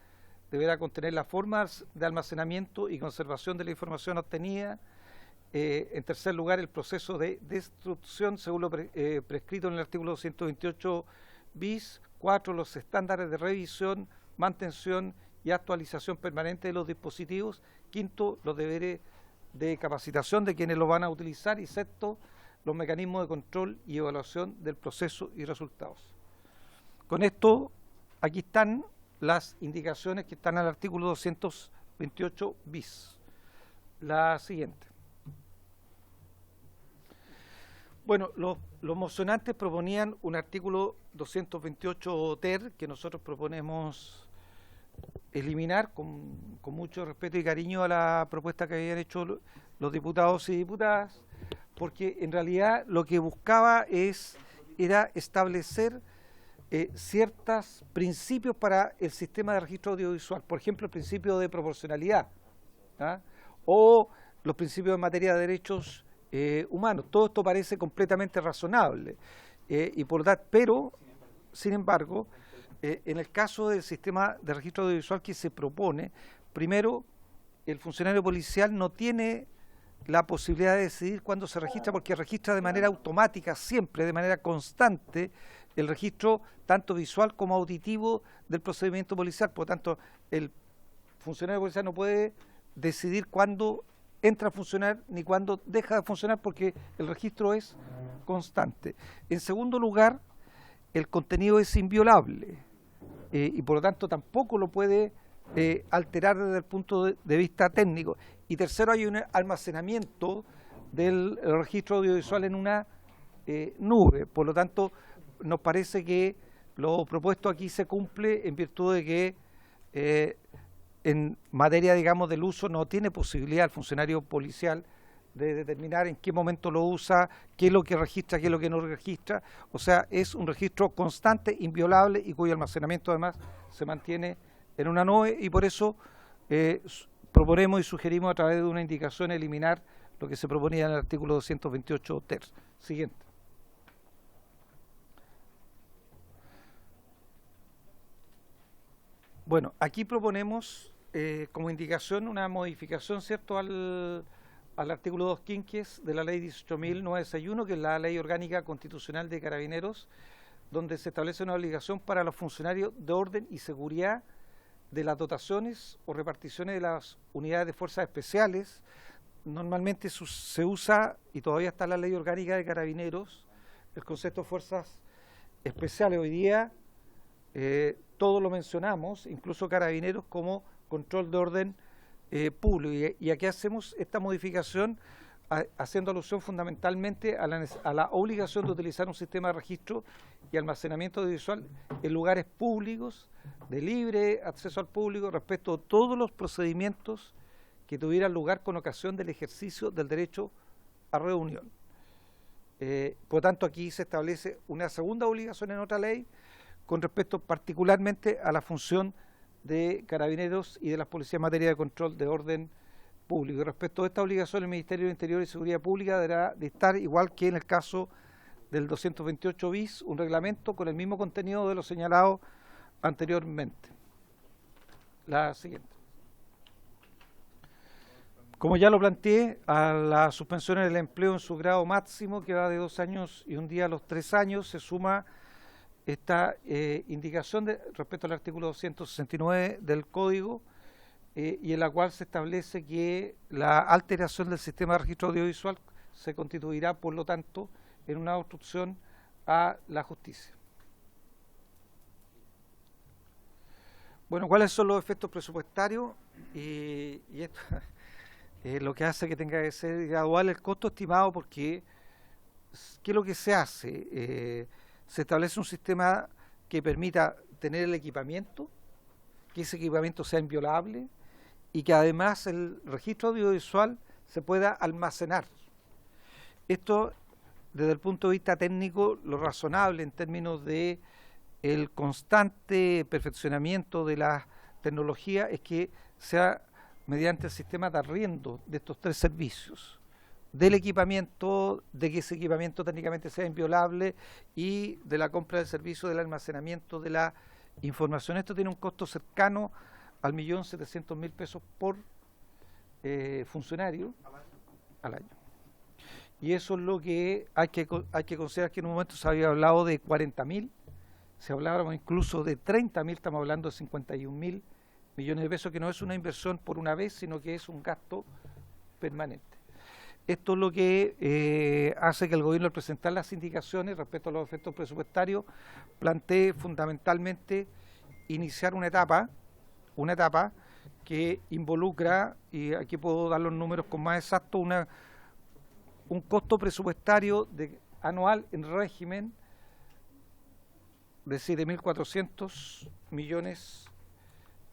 deberá contener las formas de almacenamiento y conservación de la información obtenida. En tercer lugar, el proceso de destrucción según lo prescrito en el artículo 228 bis. 4, los estándares de revisión, mantención y actualización permanente de los dispositivos. 5, los deberes de capacitación de quienes lo van a utilizar. Y 6, los mecanismos de control y evaluación del proceso y resultados. Con esto, aquí están las indicaciones que están al artículo 228 bis. La siguiente. Bueno, los mocionantes proponían un artículo 228 ter que nosotros proponemos eliminar con mucho respeto y cariño a la propuesta que habían hecho los diputados y diputadas, porque en realidad lo que buscaba era establecer ciertos principios para el sistema de registro audiovisual, por ejemplo el principio de proporcionalidad, ¿ah? O los principios en materia de derechos humanos. Todo esto parece completamente razonable, y por lo tanto, pero sin embargo, en el caso del sistema de registro audiovisual que se propone, primero, el funcionario policial no tiene la posibilidad de decidir cuándo se registra, porque registra de manera automática, siempre, de manera constante, el registro tanto visual como auditivo del procedimiento policial. Por lo tanto, el funcionario policial no puede decidir cuándo entra a funcionar ni cuándo deja de funcionar, porque el registro es constante. En segundo lugar, el contenido es inviolable, y por lo tanto tampoco lo puede alterar desde el punto de vista técnico. Y tercero, hay un almacenamiento del registro audiovisual en una nube. Por lo tanto, nos parece que lo propuesto aquí se cumple, en virtud de que en materia, digamos, del uso no tiene posibilidad el funcionario policial de determinar en qué momento lo usa, qué es lo que registra, qué es lo que no registra. O sea, es un registro constante, inviolable, y cuyo almacenamiento además se mantiene en una nube, y por eso proponemos y sugerimos a través de una indicación eliminar lo que se proponía en el artículo 228 ter. Siguiente. Bueno, aquí proponemos como indicación una modificación, ¿cierto?, al artículo 2 quinques de la ley 18.961, que es la ley orgánica constitucional de Carabineros, donde se establece una obligación para los funcionarios de orden y seguridad de las dotaciones o reparticiones de las unidades de fuerzas especiales. Normalmente se usa, y todavía está en la ley orgánica de Carabineros, el concepto de fuerzas especiales. Hoy día todo lo mencionamos, incluso Carabineros, como control de orden público. Y aquí hacemos esta modificación haciendo alusión fundamentalmente a la obligación de utilizar un sistema de registro y almacenamiento audiovisual en lugares públicos, de libre acceso al público, respecto a todos los procedimientos que tuvieran lugar con ocasión del ejercicio del derecho a reunión. Por lo tanto, aquí se establece una segunda obligación en otra ley con respecto particularmente a la función de Carabineros y de las policías en materia de control de orden público. Respecto a esta obligación, el Ministerio del Interior y Seguridad Pública deberá dictar, igual que en el caso del 228 bis, un reglamento con el mismo contenido de lo señalado anteriormente. La siguiente. Como ya lo planteé, a la suspensión del empleo en su grado máximo, que va de 2 años y un día a los 3 años, se suma esta indicación respecto al artículo 269 del Código, y en la cual se establece que la alteración del sistema de registro audiovisual se constituirá, por lo tanto, en una obstrucción a la justicia. Bueno, ¿cuáles son los efectos presupuestarios? Y esto lo que hace que tenga que ser gradual el costo estimado, porque ¿qué es lo que se hace? Se establece un sistema que permita tener el equipamiento, que ese equipamiento sea inviolable, y que además el registro audiovisual se pueda almacenar. Esto, desde el punto de vista técnico, lo razonable en términos de el constante perfeccionamiento de la tecnología es que sea mediante el sistema de arriendo de estos tres servicios, del equipamiento, de que ese equipamiento técnicamente sea inviolable y de la compra del servicio del almacenamiento de la información. Esto tiene un costo cercano al 1.700.000 pesos por funcionario al año. Y eso es lo que hay que considerar, que en un momento se había hablado de 40.000, se hablaba incluso de 30.000, estamos hablando de 51.000 millones de pesos, que no es una inversión por una vez, sino que es un gasto permanente. Esto es lo que hace que el gobierno, al presentar las indicaciones respecto a los efectos presupuestarios, plantee fundamentalmente iniciar una etapa que involucra, y aquí puedo dar los números con más exacto, un costo presupuestario anual en régimen de 7.400 millones,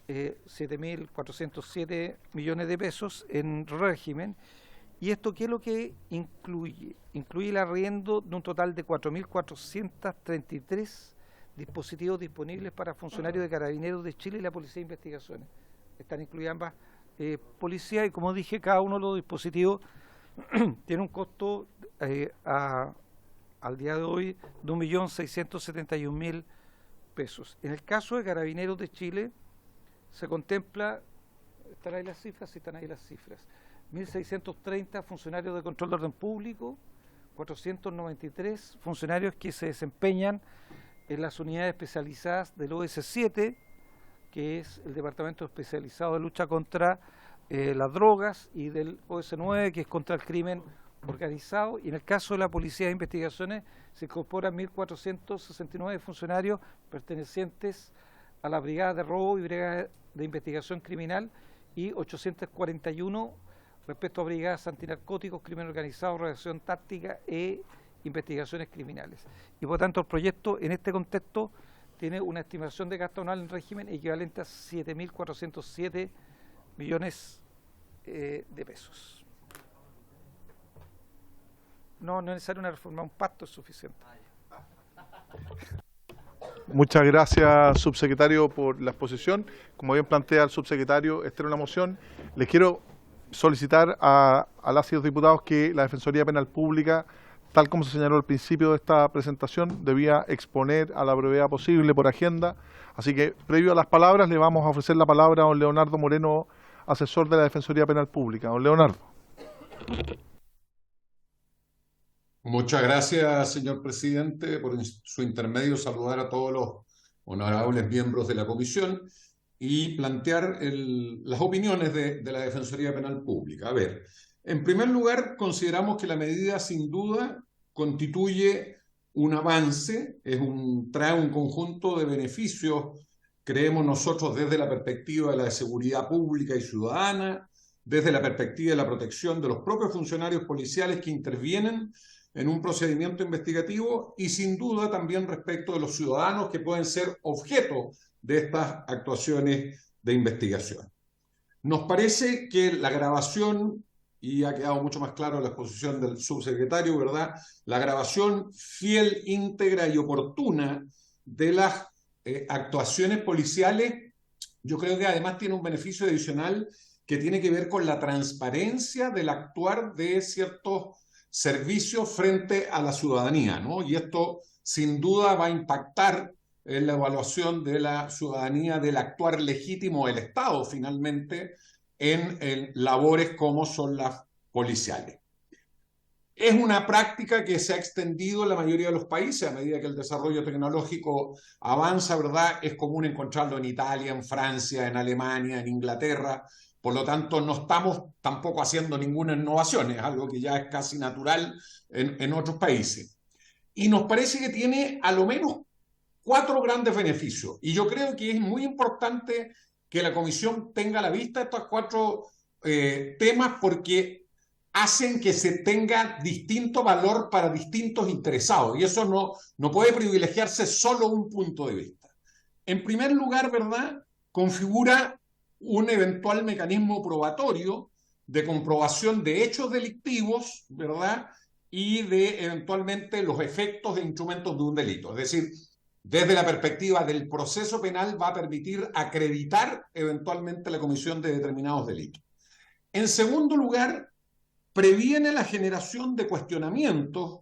7.407 millones de pesos en régimen. ¿Y esto qué es lo que incluye? Incluye el arriendo de un total de 4.433 dispositivos disponibles para funcionarios de Carabineros de Chile y la Policía de Investigaciones. Están incluidas ambas policías, y como dije, cada uno de los dispositivos tiene un costo al día de hoy de 1.671.000 pesos. En el caso de Carabineros de Chile se contempla, ¿están ahí las cifras? Sí, están ahí las cifras. 1.630 funcionarios de control de orden público, 493 funcionarios que se desempeñan en las unidades especializadas del OS7, que es el Departamento Especializado de Lucha contra las Drogas, y del OS9, que es contra el crimen organizado. Y en el caso de la Policía de Investigaciones se incorporan 1.469 funcionarios pertenecientes a la Brigada de Robo y Brigada de Investigación Criminal, y 841 respecto a brigadas antinarcóticos, crimen organizado, reacción táctica e investigaciones criminales. Y por tanto el proyecto en este contexto tiene una estimación de gasto anual en régimen equivalente a 7.407 millones de pesos. No es necesario una reforma, un pacto es suficiente. Muchas gracias, subsecretario, por la exposición. Como bien plantea el subsecretario, esta era una moción. Les quiero solicitar a las y los diputados que la Defensoría Penal Pública, tal como se señaló al principio de esta presentación, debía exponer a la brevedad posible por agenda. Así que, previo a las palabras, le vamos a ofrecer la palabra a don Leonardo Moreno, asesor de la Defensoría Penal Pública. Don Leonardo. Muchas gracias, señor presidente. Por su intermedio, saludar a todos los honorables miembros de la comisión y plantear las opiniones de la Defensoría Penal Pública. A ver, en primer lugar, consideramos que la medida sin duda constituye un avance, trae un conjunto de beneficios, creemos nosotros, desde la perspectiva de la seguridad pública y ciudadana, desde la perspectiva de la protección de los propios funcionarios policiales que intervienen en un procedimiento investigativo, y sin duda también respecto de los ciudadanos que pueden ser objeto de estas actuaciones de investigación. Nos parece que la grabación, y ha quedado mucho más claro en la exposición del subsecretario, ¿verdad?, la grabación fiel, íntegra y oportuna de las actuaciones policiales, yo creo que además tiene un beneficio adicional que tiene que ver con la transparencia del actuar de ciertos servicios frente a la ciudadanía, ¿no? Y esto sin duda va a impactar en la evaluación de la ciudadanía del actuar legítimo del Estado, finalmente, en labores como son las policiales. Es una práctica que se ha extendido en la mayoría de los países a medida que el desarrollo tecnológico avanza, ¿verdad? Es común encontrarlo en Italia, en Francia, en Alemania, en Inglaterra. Por lo tanto, no estamos tampoco haciendo ninguna innovación, es algo que ya es casi natural en otros países. Y nos parece que tiene a lo menos 4 grandes beneficios. Y yo creo que es muy importante que la Comisión tenga a la vista estos 4 temas, porque hacen que se tenga distinto valor para distintos interesados. Y eso no puede privilegiarse solo un punto de vista. En primer lugar, ¿verdad?, configura un eventual mecanismo probatorio de comprobación de hechos delictivos, ¿verdad? Y de eventualmente los efectos e instrumentos de un delito. Es decir, desde la perspectiva del proceso penal va a permitir acreditar eventualmente la comisión de determinados delitos. En segundo lugar, previene la generación de cuestionamientos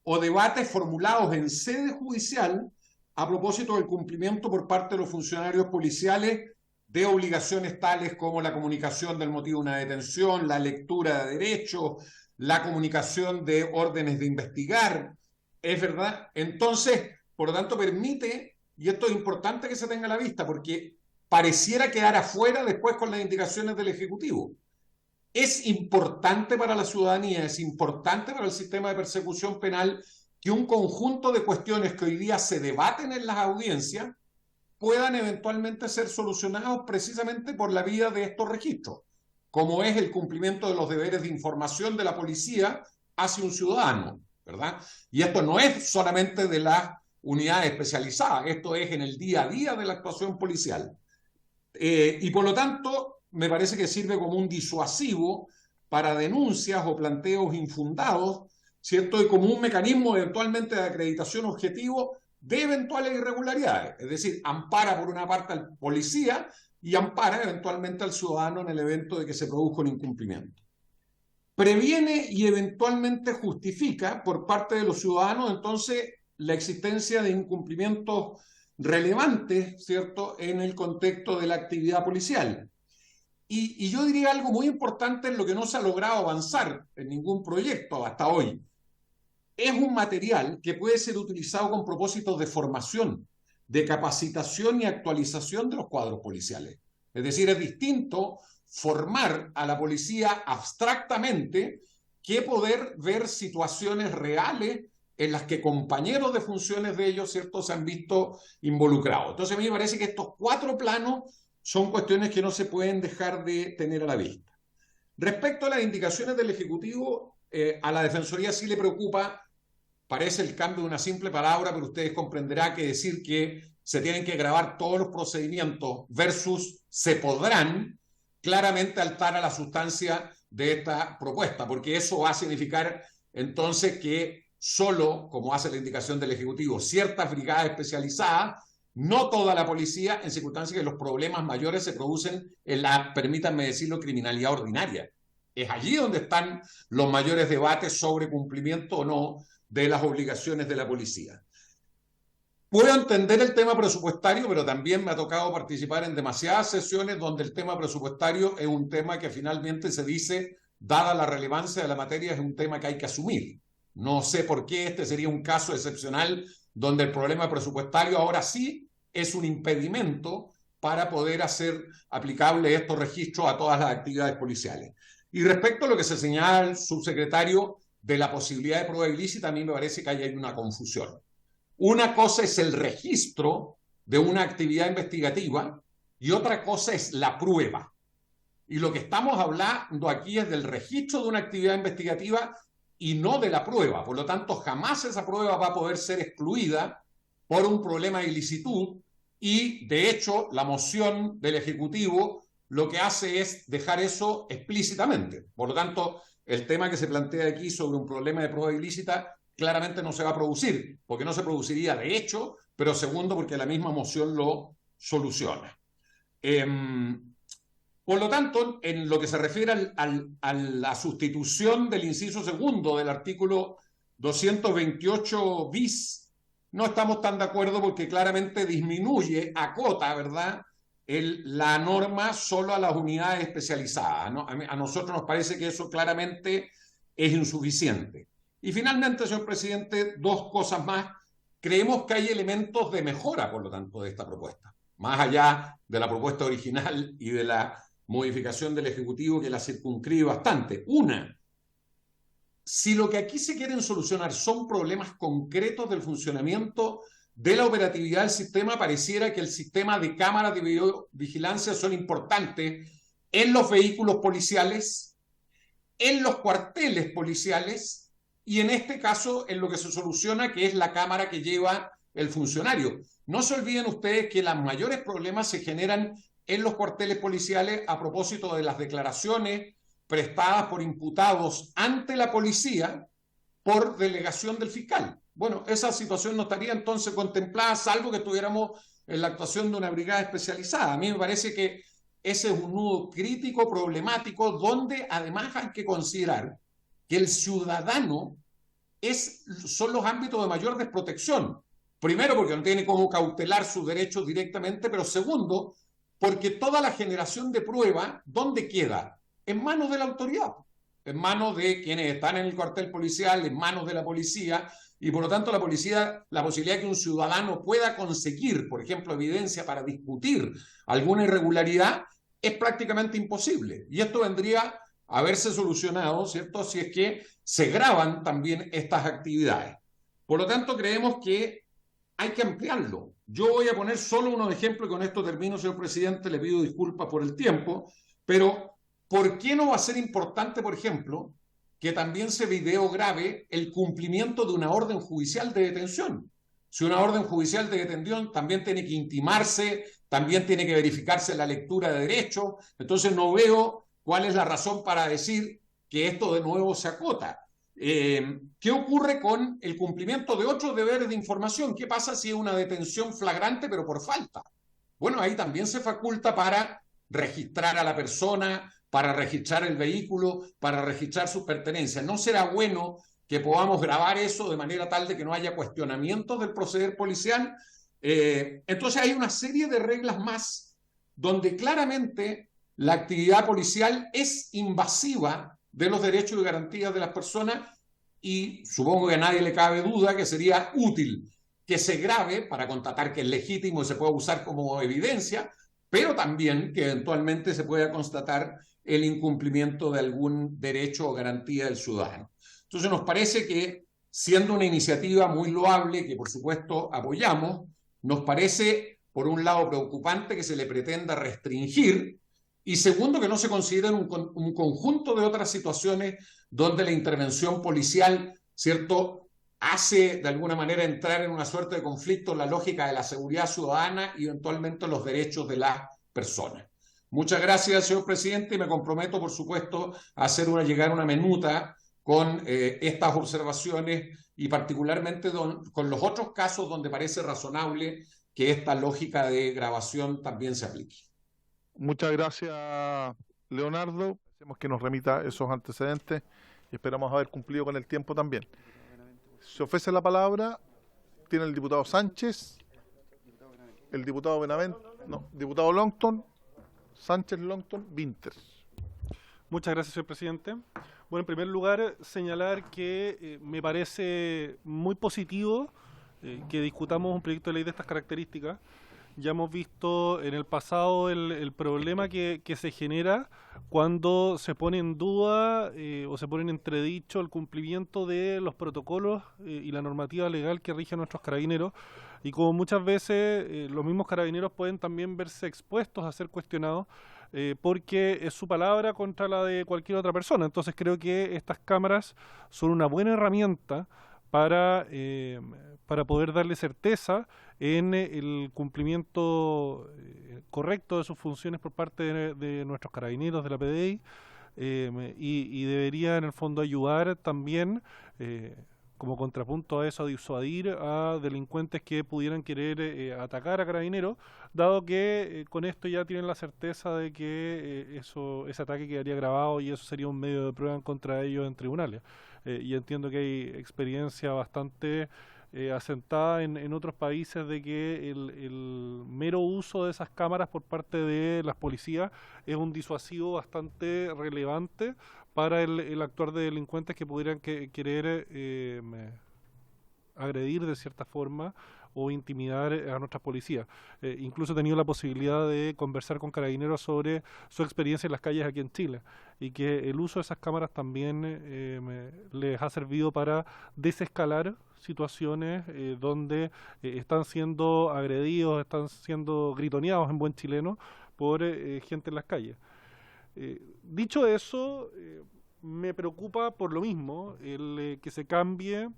o debates formulados en sede judicial a propósito del cumplimiento por parte de los funcionarios policiales de obligaciones tales como la comunicación del motivo de una detención, la lectura de derechos, la comunicación de órdenes de investigar, ¿es verdad? Entonces, por lo tanto, permite, y esto es importante que se tenga a la vista, porque pareciera quedar afuera después con las indicaciones del Ejecutivo. Es importante para la ciudadanía, es importante para el sistema de persecución penal que un conjunto de cuestiones que hoy día se debaten en las audiencias puedan eventualmente ser solucionados precisamente por la vía de estos registros, como es el cumplimiento de los deberes de información de la policía hacia un ciudadano, ¿verdad? Y esto no es solamente de las unidades especializadas, esto es en el día a día de la actuación policial. Y por lo tanto, me parece que sirve como un disuasivo para denuncias o planteos infundados, ¿cierto? Y como un mecanismo eventualmente de acreditación objetivo de eventuales irregularidades. Es decir, ampara por una parte al policía y ampara eventualmente al ciudadano en el evento de que se produzca un incumplimiento. Previene y eventualmente justifica por parte de los ciudadanos entonces la existencia de incumplimientos relevantes, ¿cierto?, en el contexto de la actividad policial. Y yo diría algo muy importante en lo que no se ha logrado avanzar en ningún proyecto hasta hoy. Es un material que puede ser utilizado con propósitos de formación, de capacitación y actualización de los cuadros policiales. Es decir, es distinto formar a la policía abstractamente que poder ver situaciones reales en las que compañeros de funciones de ellos, ¿cierto?, se han visto involucrados. Entonces a mí me parece que estos 4 planos son cuestiones que no se pueden dejar de tener a la vista. Respecto a las indicaciones del Ejecutivo, a la Defensoría sí le preocupa, parece el cambio de una simple palabra, pero ustedes comprenderán que decir que se tienen que grabar todos los procedimientos versus se podrán, claramente altera la sustancia de esta propuesta, porque eso va a significar entonces que solo, como hace la indicación del Ejecutivo, ciertas brigadas especializadas, no toda la policía, en circunstancias que los problemas mayores se producen en la, permítanme decirlo, criminalidad ordinaria. Es allí donde están los mayores debates sobre cumplimiento o no de las obligaciones de la policía. Puedo entender el tema presupuestario, pero también me ha tocado participar en demasiadas sesiones donde el tema presupuestario es un tema que finalmente se dice, dada la relevancia de la materia, es un tema que hay que asumir. No sé por qué este sería un caso excepcional donde el problema presupuestario ahora sí es un impedimento para poder hacer aplicable estos registros a todas las actividades policiales. Y respecto a lo que se señala el subsecretario de la posibilidad de prueba ilícita, a mí me parece que hay una confusión. Una cosa es el registro de una actividad investigativa y otra cosa es la prueba. Y lo que estamos hablando aquí es del registro de una actividad investigativa y no de la prueba. Por lo tanto, jamás esa prueba va a poder ser excluida por un problema de ilicitud y, de hecho, la moción del Ejecutivo lo que hace es dejar eso explícitamente. Por lo tanto, el tema que se plantea aquí sobre un problema de prueba ilícita claramente no se va a producir, porque no se produciría de hecho, pero segundo, porque la misma moción lo soluciona. Por lo tanto, en lo que se refiere a la sustitución del inciso segundo del artículo 228 bis, no estamos tan de acuerdo porque claramente disminuye, acota, ¿verdad?, la norma solo a las unidades especializadas, ¿no? A nosotros nos parece que eso claramente es insuficiente. Y finalmente, señor presidente, 2 cosas más. Creemos que hay elementos de mejora, por lo tanto, de esta propuesta, más allá de la propuesta original y de la modificación del Ejecutivo que la circunscribe bastante. Una, si lo que aquí se quieren solucionar son problemas concretos del funcionamiento de la operatividad del sistema, pareciera que el sistema de cámaras de videovigilancia son importantes en los vehículos policiales, en los cuarteles policiales y en este caso en lo que se soluciona, que es la cámara que lleva el funcionario. No se olviden ustedes que los mayores problemas se generan en los cuarteles policiales a propósito de las declaraciones prestadas por imputados ante la policía por delegación del fiscal. Bueno, esa situación no estaría entonces contemplada, salvo que estuviéramos en la actuación de una brigada especializada. A mí me parece que ese es un nudo crítico, problemático, donde además hay que considerar que el ciudadano son los ámbitos de mayor desprotección. Primero, porque no tiene cómo cautelar sus derechos directamente, pero segundo, porque toda la generación de prueba, ¿dónde queda? En manos de la autoridad, en manos de quienes están en el cuartel policial, en manos de la policía, y por lo tanto la posibilidad de que un ciudadano pueda conseguir, por ejemplo, evidencia para discutir alguna irregularidad, es prácticamente imposible. Y esto vendría a haberse solucionado, ¿cierto?, si es que se graban también estas actividades. Por lo tanto, creemos que hay que ampliarlo. Yo voy a poner solo unos ejemplos y con esto termino, señor presidente, le pido disculpas por el tiempo, pero ¿por qué no va a ser importante, por ejemplo, que también se videograve el cumplimiento de una orden judicial de detención? Si una orden judicial de detención también tiene que intimarse, también tiene que verificarse la lectura de derechos, entonces no veo cuál es la razón para decir que esto de nuevo se acota. ¿Qué ocurre con el cumplimiento de otros deberes de información? ¿Qué pasa si es una detención flagrante pero por falta? Bueno, ahí también se faculta para registrar a la persona, para registrar el vehículo, para registrar sus pertenencias. ¿No será bueno que podamos grabar eso de manera tal de que no haya cuestionamientos del proceder policial? Entonces hay una serie de reglas más donde claramente la actividad policial es invasiva de los derechos y garantías de las personas, y supongo que a nadie le cabe duda que sería útil que se grabe para constatar que es legítimo y se pueda usar como evidencia, pero también que eventualmente se pueda constatar el incumplimiento de algún derecho o garantía del ciudadano. Entonces nos parece que, siendo una iniciativa muy loable, que por supuesto apoyamos, nos parece, por un lado, preocupante que se le pretenda restringir, y segundo, que no se consideren un conjunto de otras situaciones donde la intervención policial, ¿cierto?, hace de alguna manera entrar en una suerte de conflicto en la lógica de la seguridad ciudadana y eventualmente los derechos de las personas. Muchas gracias, señor presidente, y me comprometo, por supuesto, a llegar una minuta con estas observaciones y particularmente con los otros casos donde parece razonable que esta lógica de grabación también se aplique. Muchas gracias, Leonardo. Hacemos que nos remita esos antecedentes y esperamos haber cumplido con el tiempo también. Se ofrece la palabra, tiene el diputado Sánchez, el diputado Benavente, no, diputado Longton, Sánchez, Longton, Winters. Muchas gracias, señor presidente. Bueno, en primer lugar, señalar que me parece muy positivo que discutamos un proyecto de ley de estas características. Ya hemos visto en el pasado el problema que se genera cuando se pone en duda o se pone en entredicho el cumplimiento de los protocolos y la normativa legal que rige a nuestros carabineros, y como muchas veces los mismos carabineros pueden también verse expuestos a ser cuestionados porque es su palabra contra la de cualquier otra persona. Entonces creo que estas cámaras son una buena herramienta para poder darle certeza en el cumplimiento correcto de sus funciones por parte de nuestros carabineros, de la PDI, y debería en el fondo ayudar también como contrapunto a eso, a disuadir a delincuentes que pudieran querer atacar a carabineros, dado que con esto ya tienen la certeza de que ese ataque quedaría grabado y eso sería un medio de prueba contra ellos en tribunales. Y entiendo que hay experiencia bastante asentada en otros países de que el mero uso de esas cámaras por parte de las policías es un disuasivo bastante relevante para el actuar de delincuentes que pudieran querer agredir de cierta forma o intimidar a nuestras policías. Incluso he tenido la posibilidad de conversar con carabineros sobre su experiencia en las calles aquí en Chile, y que el uso de esas cámaras también les ha servido para desescalar situaciones donde están siendo agredidos, están siendo gritoneados en buen chileno por gente en las calles. Dicho eso, me preocupa por lo mismo el que se cambie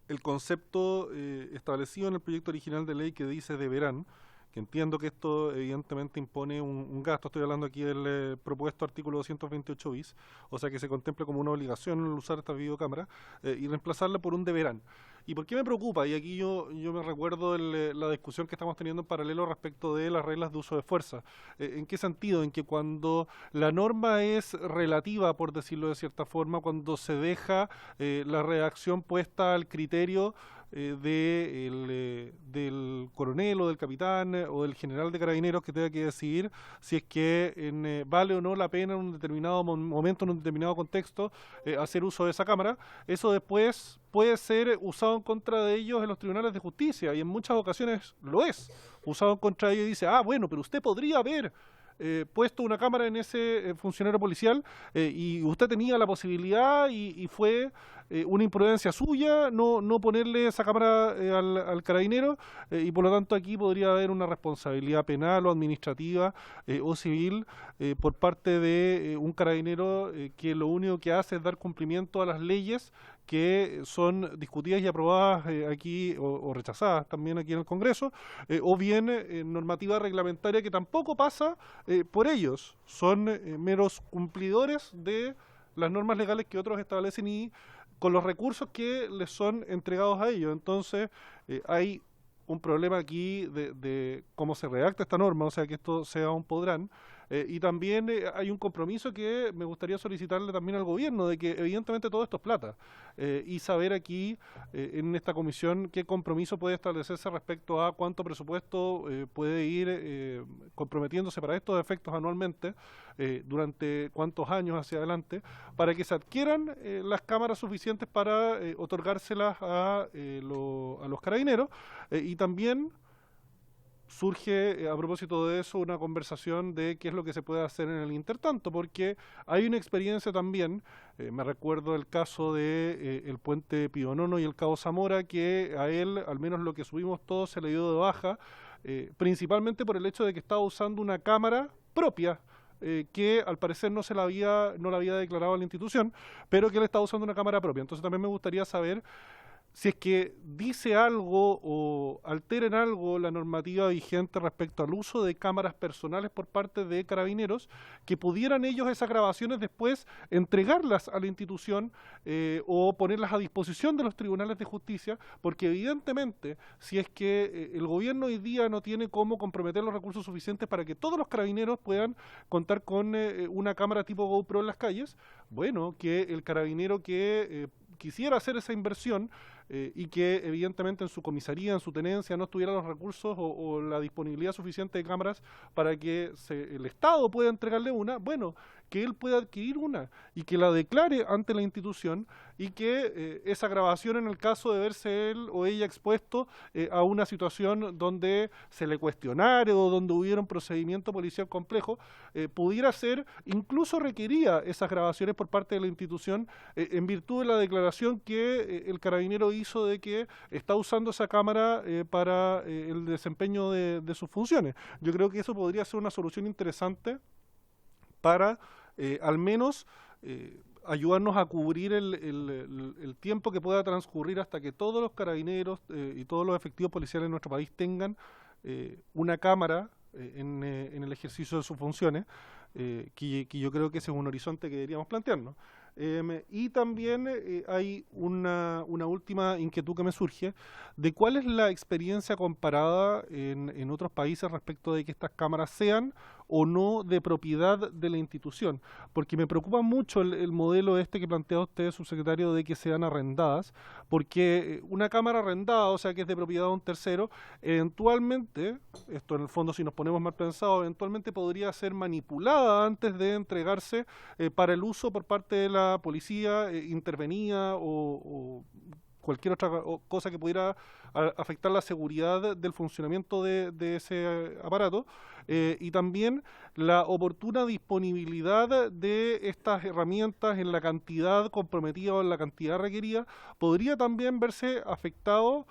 el concepto establecido en el proyecto original de ley, que dice deberán, que entiendo que esto evidentemente impone un gasto. Estoy hablando aquí del propuesto artículo 228 bis, o sea que se contemple como una obligación el usar esta videocámara y reemplazarla por un deberán. ¿Y por qué me preocupa? Y aquí yo me recuerdo la discusión que estamos teniendo en paralelo respecto de las reglas de uso de fuerza. ¿En qué sentido? En que cuando la norma es relativa, por decirlo de cierta forma, cuando se deja la redacción puesta al criterio del coronel o del capitán o del general de carabineros que tenga que decidir si es que vale o no la pena en un determinado momento, en un determinado contexto, hacer uso de esa cámara, eso después puede ser usado en contra de ellos en los tribunales de justicia, y en muchas ocasiones lo es usado en contra de ellos, y dice, bueno, pero usted podría haber puesto una cámara en ese funcionario policial y usted tenía la posibilidad y fue una imprudencia suya no ponerle esa cámara al carabinero, y por lo tanto aquí podría haber una responsabilidad penal o administrativa o civil por parte de un carabinero que lo único que hace es dar cumplimiento a las leyes que son discutidas y aprobadas aquí o rechazadas también aquí en el Congreso, o bien normativa reglamentaria que tampoco pasa por ellos, son meros cumplidores de las normas legales que otros establecen y con los recursos que les son entregados a ellos. Entonces hay un problema aquí de cómo se redacta esta norma, o sea que esto sea un podrán, y también hay un compromiso que me gustaría solicitarle también al gobierno, de que evidentemente todo esto es plata, y saber aquí en esta comisión qué compromiso puede establecerse respecto a cuánto presupuesto puede ir comprometiéndose para estos efectos anualmente, durante cuántos años hacia adelante, para que se adquieran las cámaras suficientes para otorgárselas a los carabineros, y también surge a propósito de eso una conversación de qué es lo que se puede hacer en el intertanto, porque hay una experiencia también, me recuerdo el caso de el puente Pío Nono y el Cabo Zamora, que a él, al menos lo que subimos todos, se le dio de baja, principalmente por el hecho de que estaba usando una cámara propia, que al parecer no la había declarado a la institución, pero que él estaba usando una cámara propia. Entonces también me gustaría saber si es que dice algo o altera en algo la normativa vigente respecto al uso de cámaras personales por parte de carabineros, que pudieran ellos esas grabaciones después entregarlas a la institución o ponerlas a disposición de los tribunales de justicia, porque evidentemente si es que el gobierno hoy día no tiene cómo comprometer los recursos suficientes para que todos los carabineros puedan contar con una cámara tipo GoPro en las calles, bueno, que el carabinero que quisiera hacer esa inversión y que evidentemente en su comisaría, en su tenencia, no tuviera los recursos o la disponibilidad suficiente de cámaras para que el Estado pueda entregarle una, bueno, que él pueda adquirir una y que la declare ante la institución, y que esa grabación, en el caso de verse él o ella expuesto a una situación donde se le cuestionara o donde hubiera un procedimiento policial complejo, pudiera ser, incluso requería esas grabaciones por parte de la institución en virtud de la declaración que el carabinero hizo de que está usando esa cámara para el desempeño de sus funciones. Yo creo que eso podría ser una solución interesante para al menos ayudarnos a cubrir el tiempo que pueda transcurrir hasta que todos los carabineros y todos los efectivos policiales en nuestro país tengan una cámara en el ejercicio de sus funciones, que yo creo que ese es un horizonte que deberíamos plantearnos. Y también hay una última inquietud que me surge de cuál es la experiencia comparada en otros países respecto de que estas cámaras sean o no de propiedad de la institución, porque me preocupa mucho el modelo que plantea usted, subsecretario, de que sean arrendadas, porque una cámara arrendada, o sea que es de propiedad de un tercero, eventualmente, esto en el fondo si nos ponemos mal pensados, eventualmente podría ser manipulada antes de entregarse para el uso por parte de la policía intervenida o cualquier otra cosa que pudiera afectar la seguridad del funcionamiento de ese aparato, y también la oportuna disponibilidad de estas herramientas en la cantidad comprometida o en la cantidad requerida podría también verse afectado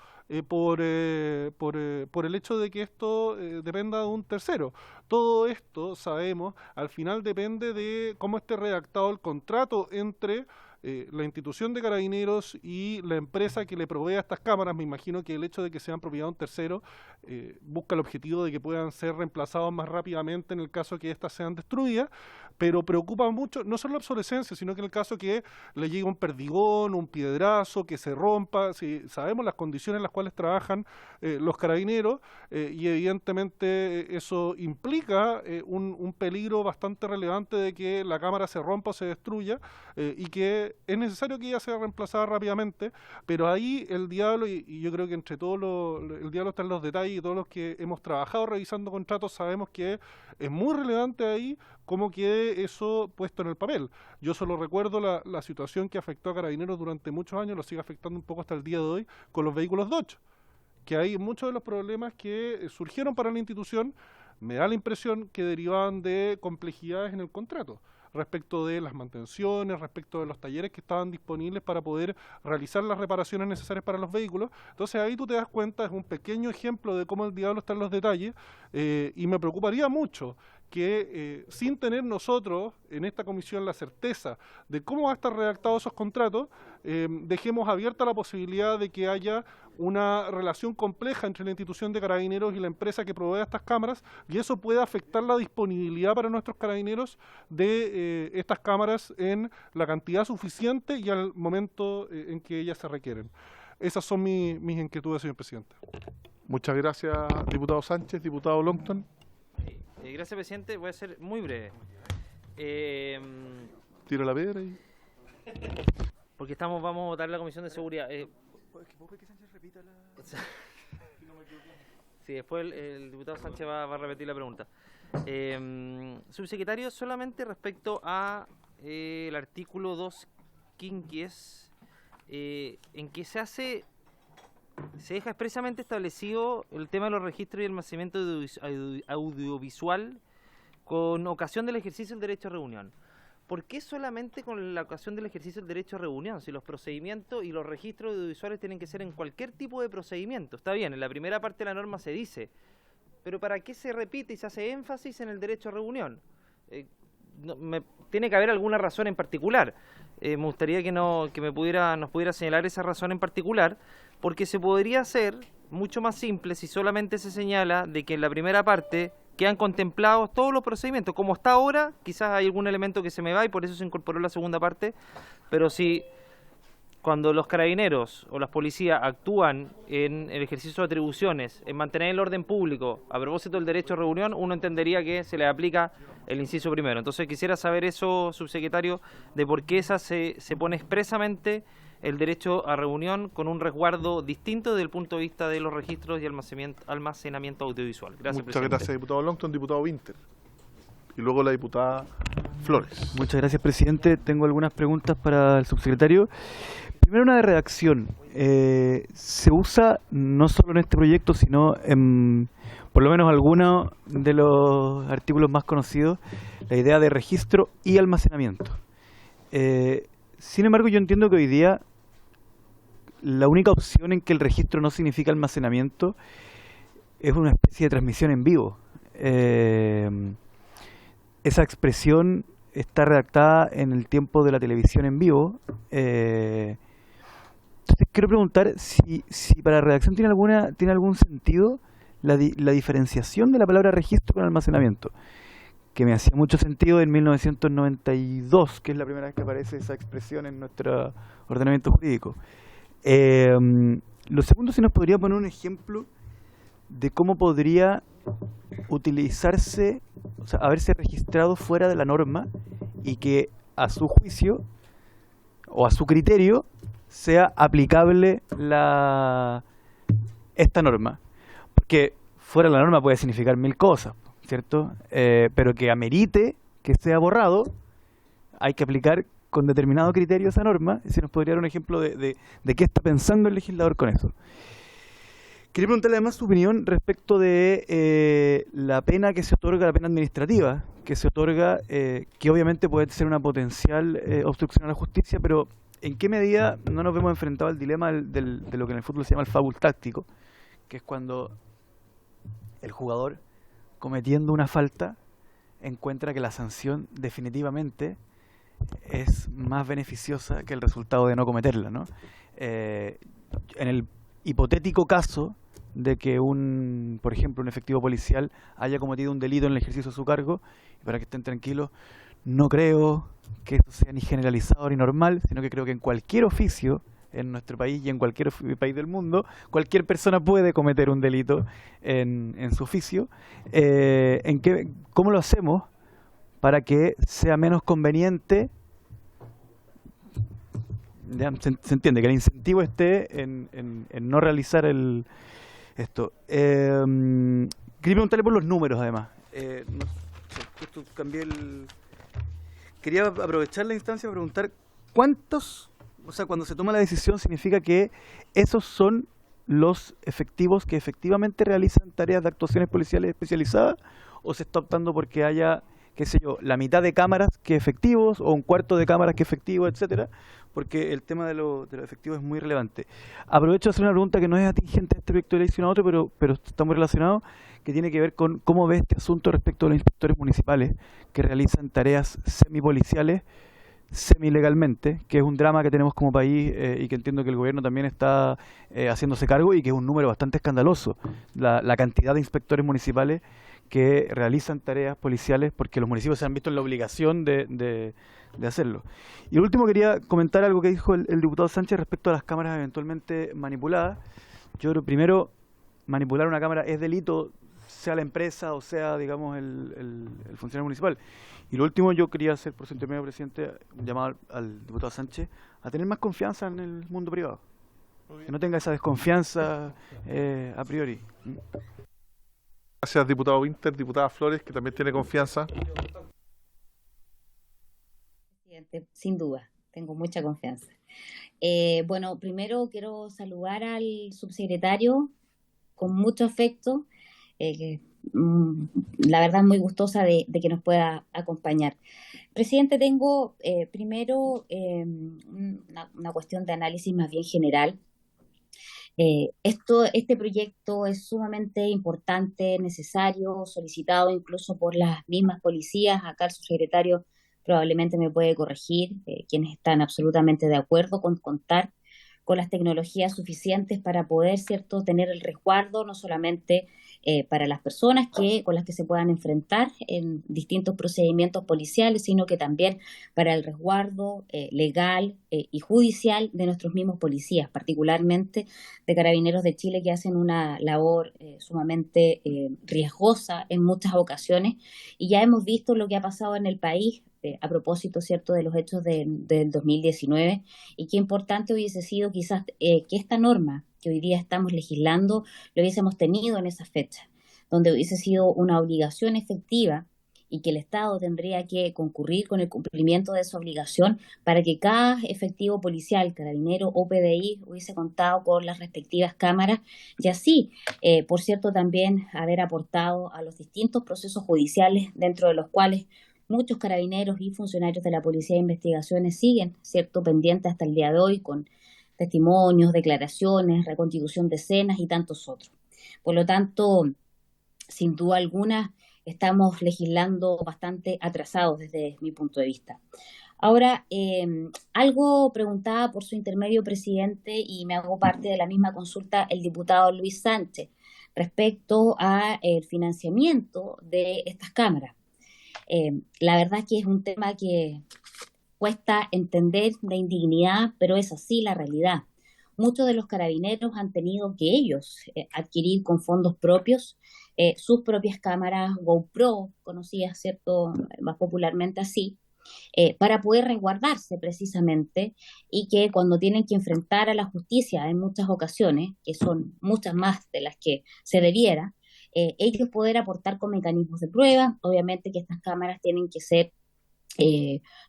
por el hecho de que esto dependa de un tercero. Todo esto, sabemos, al final depende de cómo esté redactado el contrato entre la institución de Carabineros y la empresa que le provee a estas cámaras, me imagino que el hecho de que sean propiedad de un tercero busca el objetivo de que puedan ser reemplazados más rápidamente en el caso que éstas sean destruidas, pero preocupa mucho, no solo la obsolescencia, sino que en el caso que le llegue un perdigón, un piedrazo, que se rompa, si sabemos las condiciones en las cuales trabajan los Carabineros, y evidentemente eso implica un peligro bastante relevante de que la cámara se rompa o se destruya, y que es necesario que ella sea reemplazada rápidamente, pero ahí el diablo, y yo creo que entre todos el diablo está en los detalles, y todos los que hemos trabajado revisando contratos sabemos que es muy relevante ahí cómo quede eso puesto en el papel. Yo solo recuerdo la situación que afectó a Carabineros durante muchos años, lo sigue afectando un poco hasta el día de hoy, con los vehículos Dodge, que hay muchos de los problemas que surgieron para la institución, me da la impresión que derivaban de complejidades en el contrato, respecto de las mantenciones, respecto de los talleres que estaban disponibles para poder realizar las reparaciones necesarias para los vehículos. Entonces ahí tú te das cuenta, es un pequeño ejemplo de cómo el diablo está en los detalles, y me preocuparía mucho que sin tener nosotros en esta comisión la certeza de cómo va a estar redactados esos contratos, dejemos abierta la posibilidad de que haya una relación compleja entre la institución de Carabineros y la empresa que provee estas cámaras, y eso puede afectar la disponibilidad para nuestros Carabineros de estas cámaras en la cantidad suficiente y al momento en que ellas se requieren. Esas son mis inquietudes, señor presidente. Muchas gracias, diputado Sánchez. Diputado Longton. Gracias, presidente. Voy a ser muy breve. Tira la piedra y... Porque vamos a votar la Comisión de Seguridad. Sí, después el diputado Sánchez va a repetir la pregunta. Subsecretario, solamente respecto a el artículo 2 quinquies, en que se deja expresamente establecido el tema de los registros y almacenamiento audiovisual con ocasión del ejercicio del derecho a reunión. ¿Por qué solamente con la ocasión del ejercicio del derecho a reunión? Si los procedimientos y los registros audiovisuales tienen que ser en cualquier tipo de procedimiento. Está bien, en la primera parte de la norma se dice, pero ¿para qué se repite y se hace énfasis en el derecho a reunión? Tiene que haber alguna razón en particular. Me gustaría que nos pudiera señalar esa razón en particular, porque se podría hacer mucho más simple si solamente se señala de que en la primera parte quedan contemplados todos los procedimientos. Como está ahora, quizás hay algún elemento que se me va y por eso se incorporó la segunda parte, pero si cuando los carabineros o las policías actúan en el ejercicio de atribuciones, en mantener el orden público, a propósito del derecho a reunión, uno entendería que se le aplica el inciso primero. Entonces quisiera saber eso, subsecretario, de por qué se pone expresamente el derecho a reunión con un resguardo distinto desde el punto de vista de los registros y almacenamiento audiovisual. Gracias, Muchas presidente. gracias, diputado Longton. Diputado Winter. Y luego la diputada Flores. Muchas gracias, presidente. Tengo algunas preguntas para el subsecretario. Primero, una de redacción. Se usa no solo en este proyecto, sino en por lo menos algunos de los artículos más conocidos, la idea de registro y almacenamiento. Sin embargo, yo entiendo que hoy día la única opción en que el registro no significa almacenamiento es una especie de transmisión en vivo. Esa expresión está redactada en el tiempo de la televisión en vivo. Entonces quiero preguntar si para la redacción tiene algún sentido la diferenciación de la palabra registro con almacenamiento, que me hacía mucho sentido en 1992, que es la primera vez que aparece esa expresión en nuestro ordenamiento jurídico. Lo segundo, si nos podría poner un ejemplo de cómo podría utilizarse, o sea, haberse registrado fuera de la norma y que a su juicio o a su criterio sea aplicable esta norma. Porque fuera de la norma puede significar mil cosas, ¿cierto? Pero que amerite que sea borrado, hay que aplicar con determinado criterio esa norma. Si nos podría dar un ejemplo de qué está pensando el legislador con eso. Quería preguntarle además su opinión respecto de la pena que se otorga, la pena administrativa que se otorga, que obviamente puede ser una potencial obstrucción a la justicia, pero ¿en qué medida no nos vemos enfrentados al dilema de lo que en el fútbol se llama el foul táctico, que es cuando el jugador, cometiendo una falta, encuentra que la sanción definitivamente es más beneficiosa que el resultado de no cometerla, ¿no? En el hipotético caso de que por ejemplo, un efectivo policial haya cometido un delito en el ejercicio de su cargo, y para que estén tranquilos, no creo que eso sea ni generalizado ni normal, sino que creo que en cualquier oficio en nuestro país y en cualquier país del mundo, cualquier persona puede cometer un delito en su oficio. ¿Cómo lo hacemos para que sea menos conveniente? Ya, se entiende que el incentivo esté en no realizar esto. Quería preguntarle por los números, además. No sé, justo quería aprovechar la instancia para preguntar cuántos, o sea, cuando se toma la decisión, significa que esos son los efectivos que efectivamente realizan tareas de actuaciones policiales especializadas, o se está optando porque haya, qué sé yo, la mitad de cámaras que efectivos, o un cuarto de cámaras que efectivos, etcétera, porque el tema de los efectivos es muy relevante. Aprovecho de hacer una pregunta que no es atingente a este proyecto de ley, sino a otro, pero está muy relacionado, que tiene que ver con cómo ve este asunto respecto a los inspectores municipales que realizan tareas semipoliciales semilegalmente, que es un drama que tenemos como país y que entiendo que el gobierno también está haciéndose cargo, y que es un número bastante escandaloso, la cantidad de inspectores municipales que realizan tareas policiales, porque los municipios se han visto en la obligación de hacerlo. Y por último quería comentar algo que dijo el diputado Sánchez respecto a las cámaras eventualmente manipuladas. Yo creo, primero, manipular una cámara es delito, sea la empresa o sea, digamos, el funcionario municipal. Y lo último, yo quería hacer, por su intermedio, presidente, un llamado al diputado Sánchez a tener más confianza en el mundo privado. Que no tenga esa desconfianza a priori. Gracias, diputado Winter. Diputada Flores, que también tiene confianza. Presidente, sin duda, tengo mucha confianza. Bueno, primero quiero saludar al subsecretario con mucho afecto. La verdad muy gustosa de que nos pueda acompañar. Presidente, tengo primero una cuestión de análisis más bien general. Este proyecto es sumamente importante, necesario, solicitado incluso por las mismas policías. Acá el subsecretario probablemente me puede corregir, quienes están absolutamente de acuerdo con contar con las tecnologías suficientes para poder, ¿cierto?, tener el resguardo no solamente para las personas con las que se puedan enfrentar en distintos procedimientos policiales, sino que también para el resguardo legal y judicial de nuestros mismos policías, particularmente de Carabineros de Chile, que hacen una labor sumamente riesgosa en muchas ocasiones, y ya hemos visto lo que ha pasado en el país a propósito, ¿cierto?, de los hechos del 2019, y qué importante hubiese sido quizás que esta norma que hoy día estamos legislando lo hubiésemos tenido en esa fecha, donde hubiese sido una obligación efectiva y que el Estado tendría que concurrir con el cumplimiento de esa obligación para que cada efectivo policial, carabinero o PDI hubiese contado con las respectivas cámaras, y así, por cierto, también haber aportado a los distintos procesos judiciales dentro de los cuales muchos carabineros y funcionarios de la Policía de Investigaciones siguen, ¿cierto?, pendientes hasta el día de hoy, con testimonios, declaraciones, reconstitución de escenas y tantos otros. Por lo tanto, sin duda alguna, estamos legislando bastante atrasados desde mi punto de vista. Ahora, algo preguntaba por su intermedio, presidente, y me hago parte de la misma consulta el diputado Luis Sánchez respecto al financiamiento de estas cámaras. La verdad es que es un tema que cuesta entender de indignidad, pero es así la realidad. Muchos de los carabineros han tenido que ellos adquirir con fondos propios sus propias cámaras GoPro, conocidas, ¿cierto?, más popularmente así, para poder resguardarse precisamente, y que cuando tienen que enfrentar a la justicia en muchas ocasiones, que son muchas más de las que se debiera, ellos poder aportar con mecanismos de prueba. Obviamente que estas cámaras tienen que ser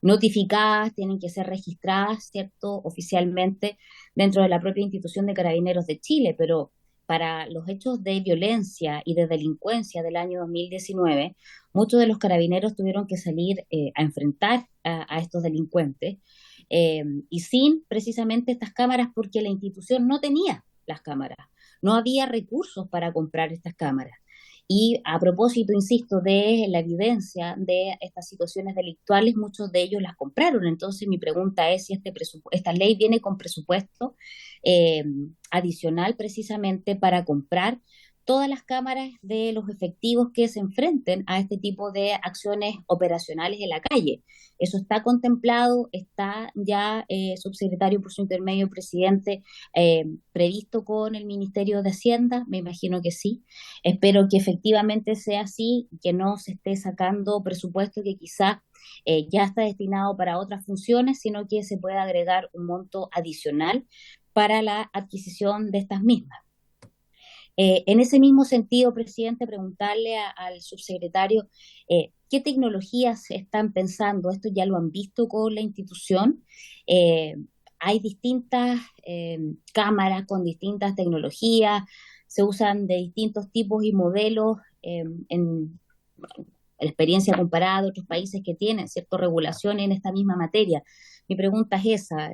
notificadas, tienen que ser registradas, ¿cierto?, oficialmente dentro de la propia institución de Carabineros de Chile, pero para los hechos de violencia y de delincuencia del año 2019, muchos de los carabineros tuvieron que salir a enfrentar a estos delincuentes y sin precisamente estas cámaras, porque la institución no tenía las cámaras, no había recursos para comprar estas cámaras. Y a propósito, insisto, de la evidencia de estas situaciones delictuales, muchos de ellos las compraron. Entonces, mi pregunta es si esta ley viene con presupuesto adicional precisamente para comprar todas las cámaras de los efectivos que se enfrenten a este tipo de acciones operacionales en la calle. Eso está contemplado, está ya, subsecretario, por su intermedio, presidente, previsto con el Ministerio de Hacienda. Me imagino que sí. Espero que efectivamente sea así, que no se esté sacando presupuesto que quizá ya está destinado para otras funciones, sino que se pueda agregar un monto adicional para la adquisición de estas mismas. En ese mismo sentido, presidente, preguntarle al subsecretario qué tecnologías están pensando. Esto ya lo han visto con la institución. Hay distintas cámaras con distintas tecnologías, se usan de distintos tipos y modelos en experiencia comparada a otros países que tienen cierta regulación en esta misma materia. Mi pregunta es esa,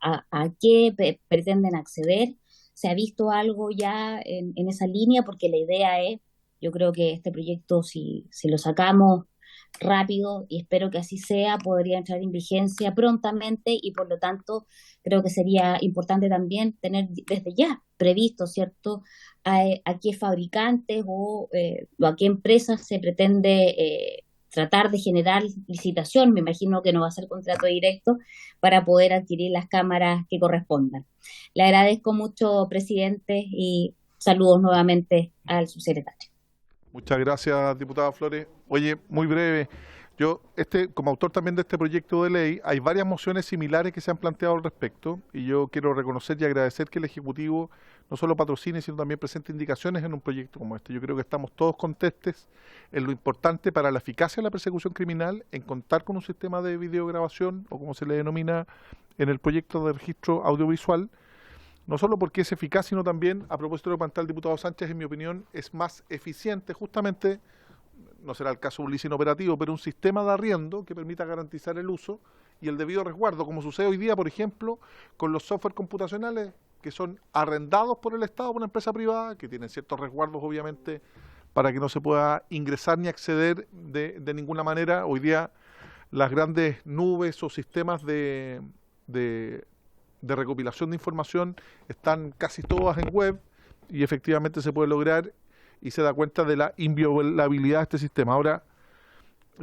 ¿a qué pretenden acceder? ¿Se ha visto algo ya en esa línea? Porque la idea es, yo creo que este proyecto, si lo sacamos rápido, y espero que así sea, podría entrar en vigencia prontamente, y por lo tanto creo que sería importante también tener desde ya previsto, ¿cierto?, a qué fabricantes o a qué empresas se pretende tratar de generar licitación. Me imagino que no va a ser contrato directo para poder adquirir las cámaras que correspondan. Le agradezco mucho, presidente, y saludos nuevamente al subsecretario. Muchas gracias, diputada Flores. Oye, muy breve. Yo, como autor también de este proyecto de ley, hay varias mociones similares que se han planteado al respecto, y yo quiero reconocer y agradecer que el Ejecutivo no solo patrocine, sino también presente indicaciones en un proyecto como este. Yo creo que estamos todos contestes en lo importante para la eficacia de la persecución criminal, en contar con un sistema de videograbación, o como se le denomina en el proyecto de registro audiovisual, no solo porque es eficaz, sino también, a propósito de lo que plantea el diputado Sánchez, en mi opinión, es más eficiente justamente. No será el caso de un leasing operativo, pero un sistema de arriendo que permita garantizar el uso y el debido resguardo, como sucede hoy día, por ejemplo, con los software computacionales que son arrendados por el Estado por una empresa privada, que tienen ciertos resguardos, obviamente, para que no se pueda ingresar ni acceder de ninguna manera. Hoy día las grandes nubes o sistemas de recopilación de información están casi todas en web, y efectivamente se puede lograr, y se da cuenta de la inviolabilidad de este sistema. Ahora,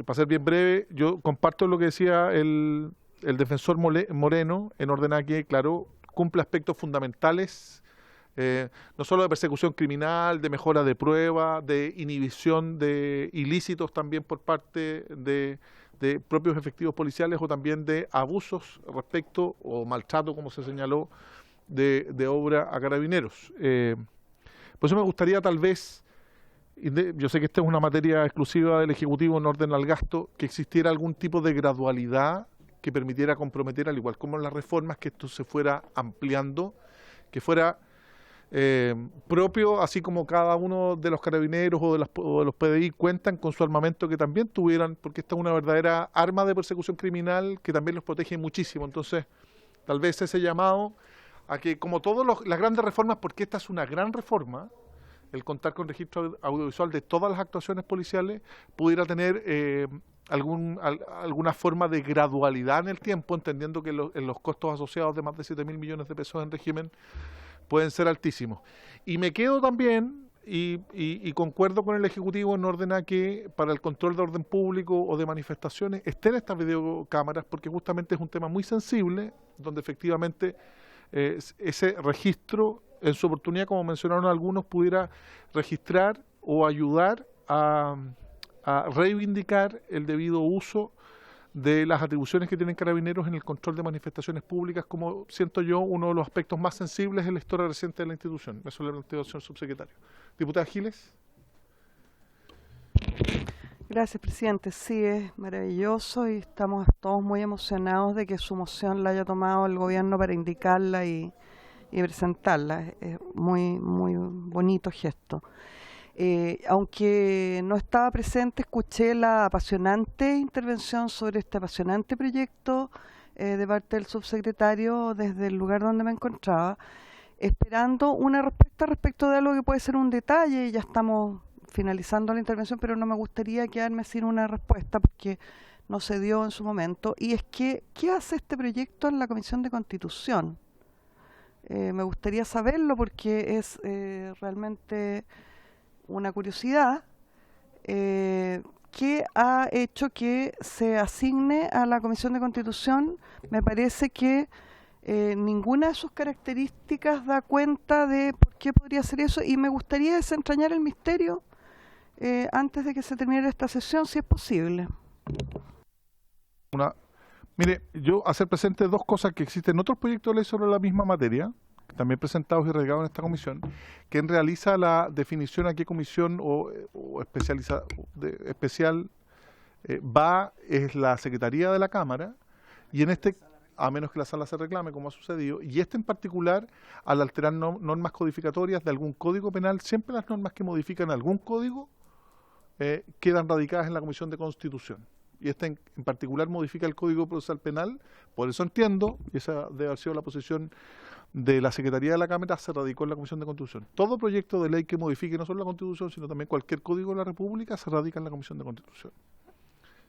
para ser bien breve, yo comparto lo que decía el defensor Moreno, en orden a que, claro, cumple aspectos fundamentales, no solo de persecución criminal, de mejora de prueba, de inhibición de ilícitos también por parte de propios efectivos policiales, o también de abusos respecto, o maltrato, como se señaló, de obra a carabineros. Por eso me gustaría, tal vez, yo sé que esta es una materia exclusiva del Ejecutivo en orden al gasto, que existiera algún tipo de gradualidad que permitiera comprometer, al igual como en las reformas, que esto se fuera ampliando, que fuera propio, así como cada uno de los carabineros o de los PDI cuentan con su armamento, que también tuvieran, porque esta es una verdadera arma de persecución criminal que también los protege muchísimo. Entonces, tal vez ese llamado a que, como todas las grandes reformas, porque esta es una gran reforma, el contar con registro audiovisual de todas las actuaciones policiales, pudiera tener alguna forma de gradualidad en el tiempo, entendiendo que en los costos asociados de más de 7.000 millones de pesos en régimen pueden ser altísimos. Y me quedo también, y concuerdo con el Ejecutivo en orden a que para el control de orden público o de manifestaciones estén estas videocámaras, porque justamente es un tema muy sensible, donde efectivamente ese registro, en su oportunidad, como mencionaron algunos, pudiera registrar o ayudar a reivindicar el debido uso de las atribuciones que tienen carabineros en el control de manifestaciones públicas, como siento yo uno de los aspectos más sensibles en la historia reciente de la institución. Eso le planteo al señor subsecretario. Diputada Giles. Gracias, presidente. Sí, es maravilloso, y estamos todos muy emocionados de que su moción la haya tomado el gobierno para indicarla y presentarla. Es muy, muy bonito gesto. Aunque no estaba presente, escuché la apasionante intervención sobre este apasionante proyecto de parte del subsecretario desde el lugar donde me encontraba, esperando una respuesta respecto de algo que puede ser un detalle, y ya estamos finalizando la intervención, pero no me gustaría quedarme sin una respuesta porque no se dio en su momento. Y es que, ¿qué hace este proyecto en la Comisión de Constitución? Me gustaría saberlo porque es realmente una curiosidad. ¿Qué ha hecho que se asigne a la Comisión de Constitución? Me parece que ninguna de sus características da cuenta de por qué podría ser eso, y me gustaría desentrañar el misterio antes de que se termine esta sesión, si es posible. Mire, yo hacer presente dos cosas que existen otros proyectos de ley sobre la misma materia, también presentados y radicados en esta comisión, que realiza la definición a qué comisión o especial es la Secretaría de la Cámara, y en este, a menos que la sala se reclame, como ha sucedido, y en particular, al alterar normas codificatorias de algún código penal, siempre las normas que modifican algún código quedan radicadas en la Comisión de Constitución. Y en particular modifica el Código Procesal Penal, por eso entiendo, y esa debe haber sido la posición de la Secretaría de la Cámara, se radicó en la Comisión de Constitución. Todo proyecto de ley que modifique no solo la Constitución, sino también cualquier código de la República, se radica en la Comisión de Constitución.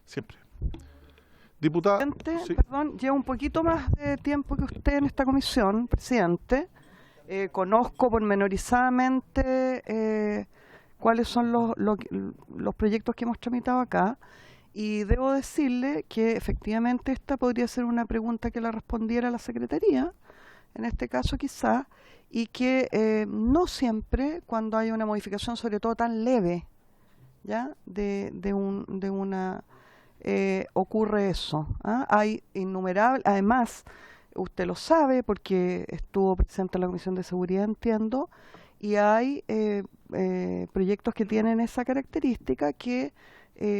Siempre. Diputada. Sí. Perdón, llevo un poquito más de tiempo que usted en esta comisión, presidente. Conozco pormenorizadamente cuáles son los proyectos que hemos tramitado acá. Y debo decirle que efectivamente esta podría ser una pregunta que la respondiera la Secretaría, en este caso quizá, y que no siempre cuando hay una modificación, sobre todo tan leve, ¿ya? Ocurre eso. Hay innumerables, además, usted lo sabe porque estuvo presente en la Comisión de Seguridad, entiendo, y hay proyectos que tienen esa característica que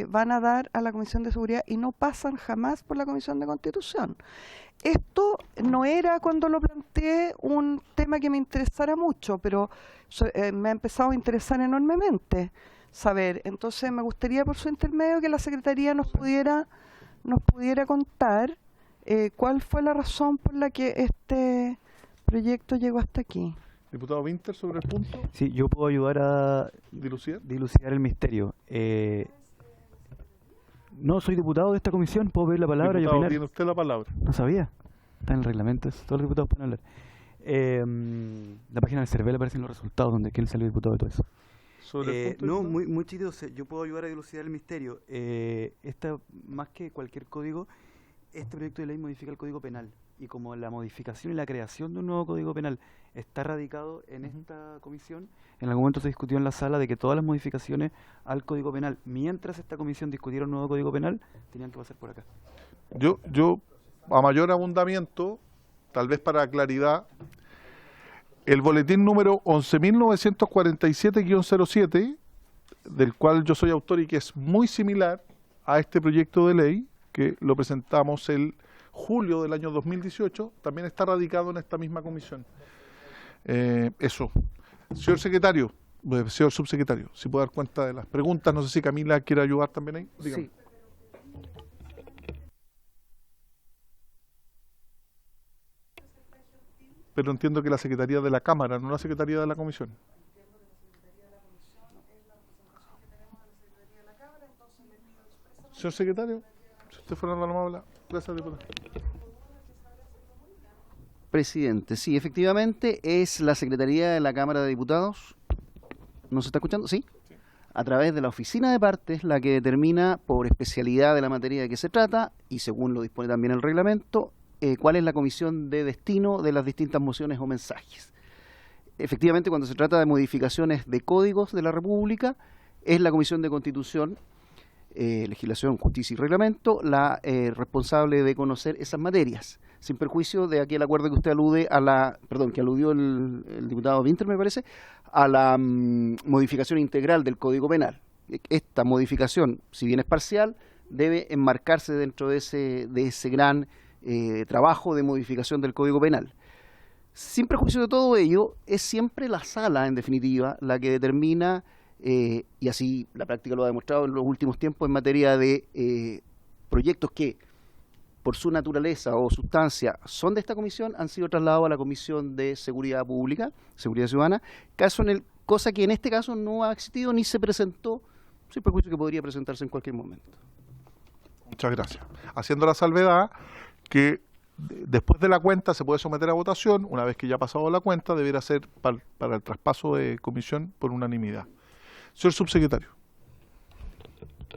van a dar a la Comisión de Seguridad y no pasan jamás por la Comisión de Constitución. Esto no era, cuando lo planteé, un tema que me interesara mucho, pero me ha empezado a interesar enormemente saber. Entonces me gustaría, por su intermedio, que la Secretaría nos pudiera contar cuál fue la razón por la que este proyecto llegó hasta aquí. Diputado Winter, sobre el punto. Sí, yo puedo ayudar a dilucidar el misterio. No soy diputado de esta comisión, puedo pedir la palabra y opinar. Tiene usted la palabra. No sabía. Está en el reglamento, todos los diputados pueden hablar. La página del CERVEL aparecen los resultados donde quién salió diputado de todo eso. No, muy chido. Yo puedo ayudar a dilucidar el misterio. Más que cualquier código, este proyecto de ley modifica el Código Penal. Y como la modificación y la creación de un nuevo Código Penal está radicado en esta comisión, en algún momento se discutió en la sala de que todas las modificaciones al Código Penal, mientras esta comisión discutiera un nuevo Código Penal, tenían que pasar por acá. Yo a mayor abundamiento, tal vez para claridad, el boletín número 11.947-07, del cual yo soy autor y que es muy similar a este proyecto de ley, que lo presentamos el julio del año 2018, también está radicado en esta misma comisión. Eso. Señor secretario, señor subsecretario, si puede dar cuenta de las preguntas, no sé si Camila quiere ayudar también ahí. Dígame. Sí. Pero entiendo que la Secretaría de la Cámara, no la Secretaría de la Comisión. Señor secretario, si usted fuera tan amable. Gracias, diputado. Presidente, sí, efectivamente es la Secretaría de la Cámara de Diputados. ¿Nos está escuchando? ¿Sí? Sí. A través de la oficina de partes, la que determina por especialidad de la materia de que se trata, y según lo dispone también el reglamento, cuál es la comisión de destino de las distintas mociones o mensajes. Efectivamente, cuando se trata de modificaciones de códigos de la República, es la Comisión de Constitución, Legislación, Justicia y Reglamento la responsable de conocer esas materias, sin perjuicio de aquel acuerdo que usted alude que aludió el diputado Winter, me parece, a la modificación integral del Código Penal. Esta modificación, si bien es parcial, debe enmarcarse dentro de ese gran trabajo de modificación del Código Penal. Sin perjuicio de todo ello, es siempre la sala, en definitiva, la que determina, y así la práctica lo ha demostrado en los últimos tiempos, en materia de proyectos que, por su naturaleza o sustancia, son de esta comisión, han sido trasladados a la Comisión de Seguridad Pública, Seguridad Ciudadana, caso en el cosa que en este caso no ha existido ni se presentó, sin perjuicio que podría presentarse en cualquier momento. Muchas gracias. Haciendo la salvedad que después de la cuenta se puede someter a votación, una vez que ya ha pasado la cuenta, debiera ser para el traspaso de comisión por unanimidad. Señor subsecretario.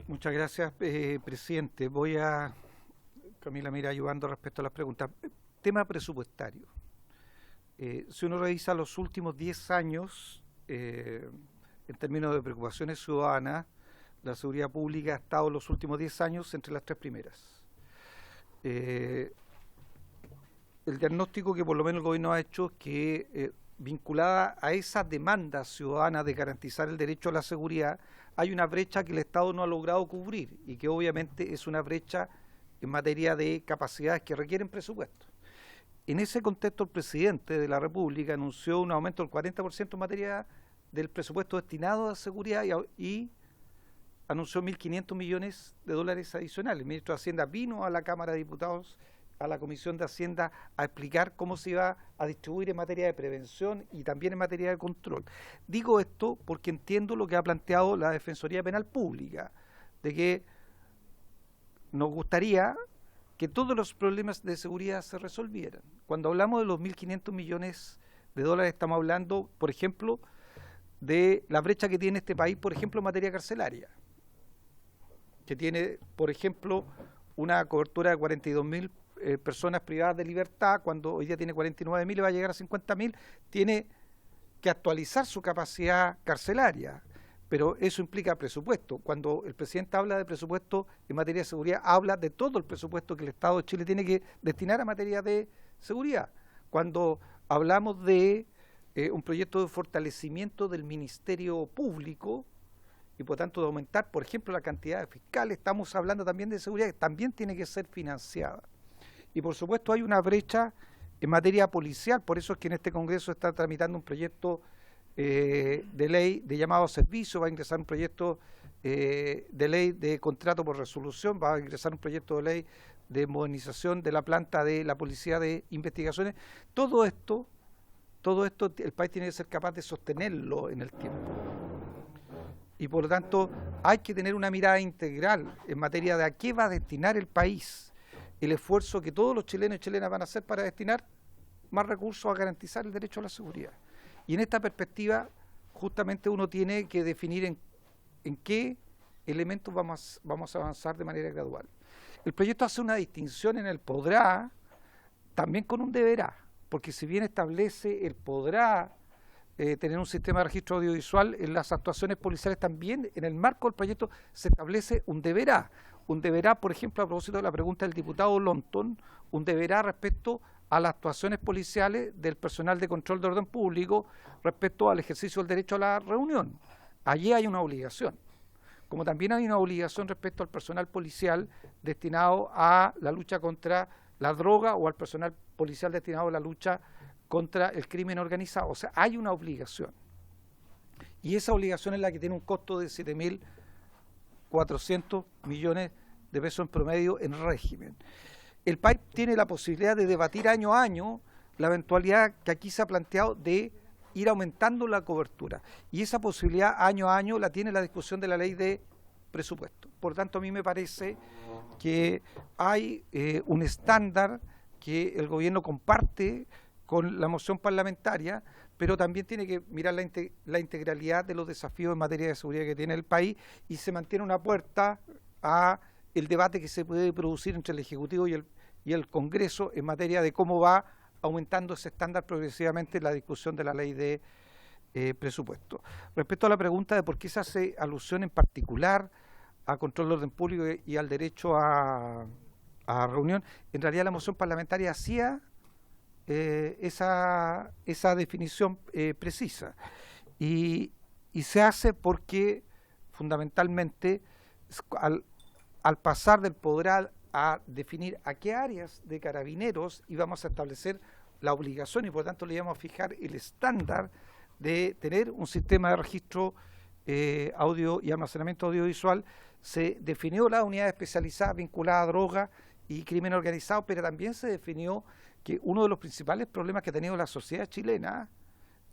Muchas gracias, presidente. Voy a, Camila me irá ayudando respecto a las preguntas. Tema presupuestario. Si uno revisa los últimos 10 años, en términos de preocupaciones ciudadanas, la seguridad pública ha estado los últimos 10 años entre las 3 primeras. El diagnóstico que por lo menos el gobierno ha hecho es que vinculada a esa demanda ciudadana de garantizar el derecho a la seguridad, hay una brecha que el Estado no ha logrado cubrir y que obviamente es una brecha en materia de capacidades que requieren presupuesto. En ese contexto, el presidente de la República anunció un aumento del 40% en materia del presupuesto destinado a seguridad y anunció 1.500 millones de dólares adicionales. El ministro de Hacienda vino a la Cámara de Diputados, a la Comisión de Hacienda, a explicar cómo se iba a distribuir en materia de prevención y también en materia de control. Digo esto porque entiendo lo que ha planteado la Defensoría Penal Pública, de que nos gustaría que todos los problemas de seguridad se resolvieran. Cuando hablamos de los 1.500 millones de dólares, estamos hablando, por ejemplo, de la brecha que tiene este país, por ejemplo, en materia carcelaria, que tiene, por ejemplo, una cobertura de 42.000 personas privadas de libertad, cuando hoy día tiene 49.000 y va a llegar a 50.000, tiene que actualizar su capacidad carcelaria, pero eso implica presupuesto. Cuando el presidente habla de presupuesto en materia de seguridad, habla de todo el presupuesto que el Estado de Chile tiene que destinar a materia de seguridad. Cuando hablamos de un proyecto de fortalecimiento del Ministerio Público y por tanto de aumentar, por ejemplo, la cantidad de fiscales, estamos hablando también de seguridad que también tiene que ser financiada. Y por supuesto hay una brecha en materia policial, por eso es que en este Congreso está tramitando un proyecto de ley de llamado a servicio, va a ingresar un proyecto de ley de contrato por resolución, va a ingresar un proyecto de ley de modernización de la planta de la Policía de Investigaciones. Todo esto el país tiene que ser capaz de sostenerlo en el tiempo. Y por lo tanto hay que tener una mirada integral en materia de a qué va a destinar el país, el esfuerzo que todos los chilenos y chilenas van a hacer para destinar más recursos a garantizar el derecho a la seguridad. Y en esta perspectiva justamente uno tiene que definir en qué elementos vamos a avanzar de manera gradual. El proyecto hace una distinción en el podrá, también con un deberá, porque si bien establece el podrá tener un sistema de registro audiovisual, en las actuaciones policiales también, en el marco del proyecto, se establece un deberá. Un deberá, por ejemplo, a propósito de la pregunta del diputado Lonton, un deberá respecto a las actuaciones policiales del personal de control de orden público respecto al ejercicio del derecho a la reunión. Allí hay una obligación. Como también hay una obligación respecto al personal policial destinado a la lucha contra la droga o al personal policial destinado a la lucha contra el crimen organizado. O sea, hay una obligación. Y esa obligación es la que tiene un costo de 7.400 millones de pesos en promedio en régimen. El país tiene la posibilidad de debatir año a año la eventualidad que aquí se ha planteado de ir aumentando la cobertura. Y esa posibilidad año a año la tiene la discusión de la ley de presupuesto. Por tanto, a mí me parece que hay un estándar que el gobierno comparte con la moción parlamentaria, pero también tiene que mirar la integralidad de los desafíos en materia de seguridad que tiene el país y se mantiene una puerta a el debate que se puede producir entre el Ejecutivo y el Congreso en materia de cómo va aumentando ese estándar progresivamente la discusión de la ley de presupuesto. Respecto a la pregunta de por qué se hace alusión en particular a control de orden público y al derecho a reunión, en realidad la moción parlamentaria hacía esa definición precisa y se hace porque fundamentalmente al pasar del poder a definir a qué áreas de carabineros íbamos a establecer la obligación y por tanto le íbamos a fijar el estándar de tener un sistema de registro audio y almacenamiento audiovisual, se definió la unidad especializada vinculada a droga y crimen organizado, pero también se definió que uno de los principales problemas que ha tenido la sociedad chilena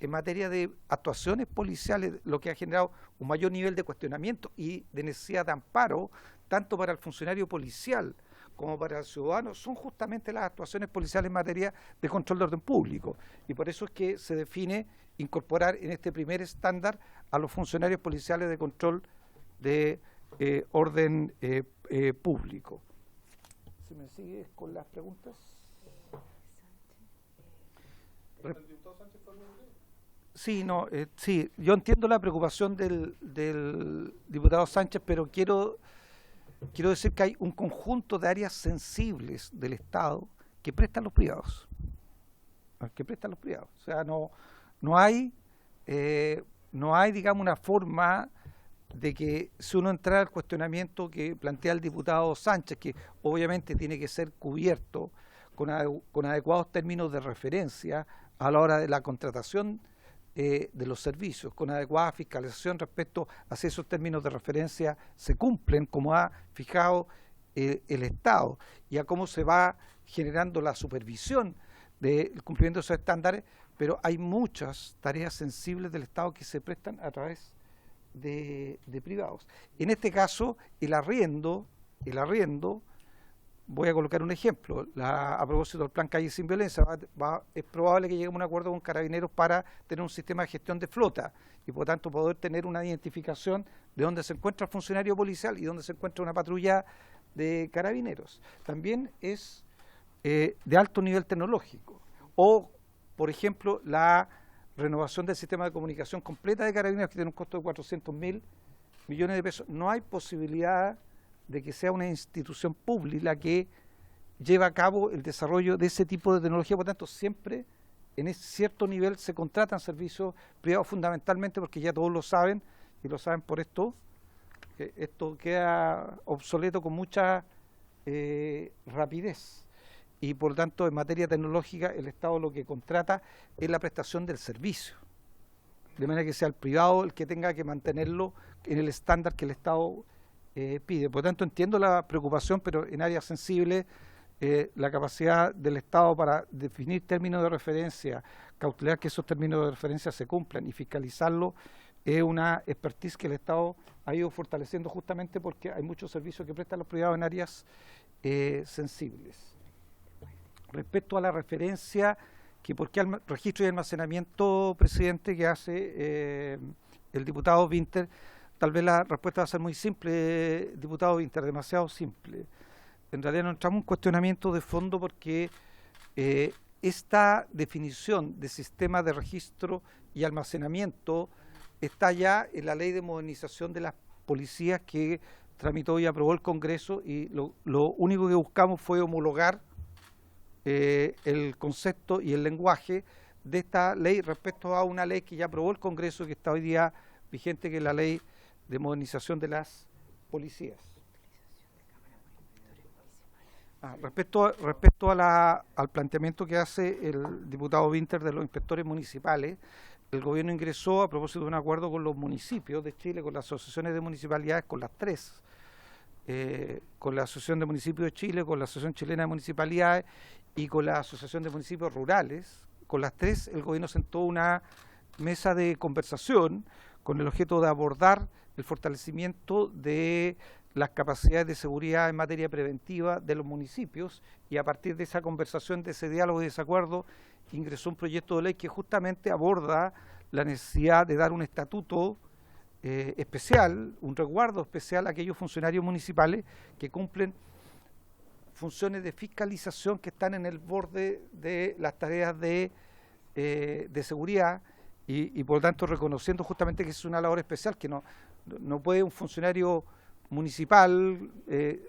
en materia de actuaciones policiales, lo que ha generado un mayor nivel de cuestionamiento y de necesidad de amparo, tanto para el funcionario policial como para el ciudadano, son justamente las actuaciones policiales en materia de control de orden público. Y por eso es que se define incorporar en este primer estándar a los funcionarios policiales de control de orden público. ¿Se me sigue con las preguntas? Sí, no, sí, yo entiendo la preocupación del diputado Sánchez, pero quiero decir que hay un conjunto de áreas sensibles del Estado que prestan los privados. O sea, no hay, digamos, una forma de que si uno entra al cuestionamiento que plantea el diputado Sánchez, que obviamente tiene que ser cubierto con adecuados términos de referencia a la hora de la contratación de los servicios, con adecuada fiscalización respecto a si esos términos de referencia se cumplen, como ha fijado el Estado, y a cómo se va generando la supervisión del cumplimiento de esos estándares, pero hay muchas tareas sensibles del Estado que se prestan a través de privados. En este caso, el arriendo, voy a colocar un ejemplo, a propósito del plan Calle Sin Violencia, es probable que lleguemos a un acuerdo con Carabineros para tener un sistema de gestión de flota y por tanto poder tener una identificación de dónde se encuentra el funcionario policial y dónde se encuentra una patrulla de Carabineros. También es de alto nivel tecnológico. O, por ejemplo, la renovación del sistema de comunicación completa de Carabineros, que tiene un costo de 400.000 millones de pesos. No hay posibilidad de que sea una institución pública la que lleva a cabo el desarrollo de ese tipo de tecnología, por tanto siempre en ese cierto nivel se contratan servicios privados fundamentalmente porque ya todos lo saben y lo saben por esto, que esto queda obsoleto con mucha rapidez y por lo tanto en materia tecnológica el Estado lo que contrata es la prestación del servicio, de manera que sea el privado el que tenga que mantenerlo en el estándar que el Estado pide. Por lo tanto, entiendo la preocupación, pero en áreas sensibles la capacidad del Estado para definir términos de referencia, cautelar que esos términos de referencia se cumplan y fiscalizarlo es una expertise que el Estado ha ido fortaleciendo justamente porque hay muchos servicios que prestan los privados en áreas sensibles. Respecto a la referencia, que por qué al registro y almacenamiento, presidente, que hace el diputado Winter, tal vez la respuesta va a ser muy simple, diputado Winter, demasiado simple. En realidad no entramos en un cuestionamiento de fondo porque esta definición de sistema de registro y almacenamiento está ya en la Ley de Modernización de las Policías que tramitó y aprobó el Congreso y lo único que buscamos fue homologar el concepto y el lenguaje de esta ley respecto a una ley que ya aprobó el Congreso que está hoy día vigente, que es la Ley de Modernización de las Policías. Respecto al planteamiento que hace el diputado Winter de los inspectores municipales, el gobierno ingresó a propósito de un acuerdo con los municipios de Chile, con las asociaciones de municipalidades, con las tres, con la Asociación de Municipios de Chile, con la Asociación Chilena de Municipalidades y con la Asociación de Municipios Rurales. Con las tres el gobierno sentó una mesa de conversación con el objeto de abordar el fortalecimiento de las capacidades de seguridad en materia preventiva de los municipios y a partir de esa conversación, de ese diálogo y de ese acuerdo, ingresó un proyecto de ley que justamente aborda la necesidad de dar un estatuto especial, un resguardo especial a aquellos funcionarios municipales que cumplen funciones de fiscalización que están en el borde de las tareas de seguridad y por lo tanto reconociendo justamente que es una labor especial, que no puede un funcionario municipal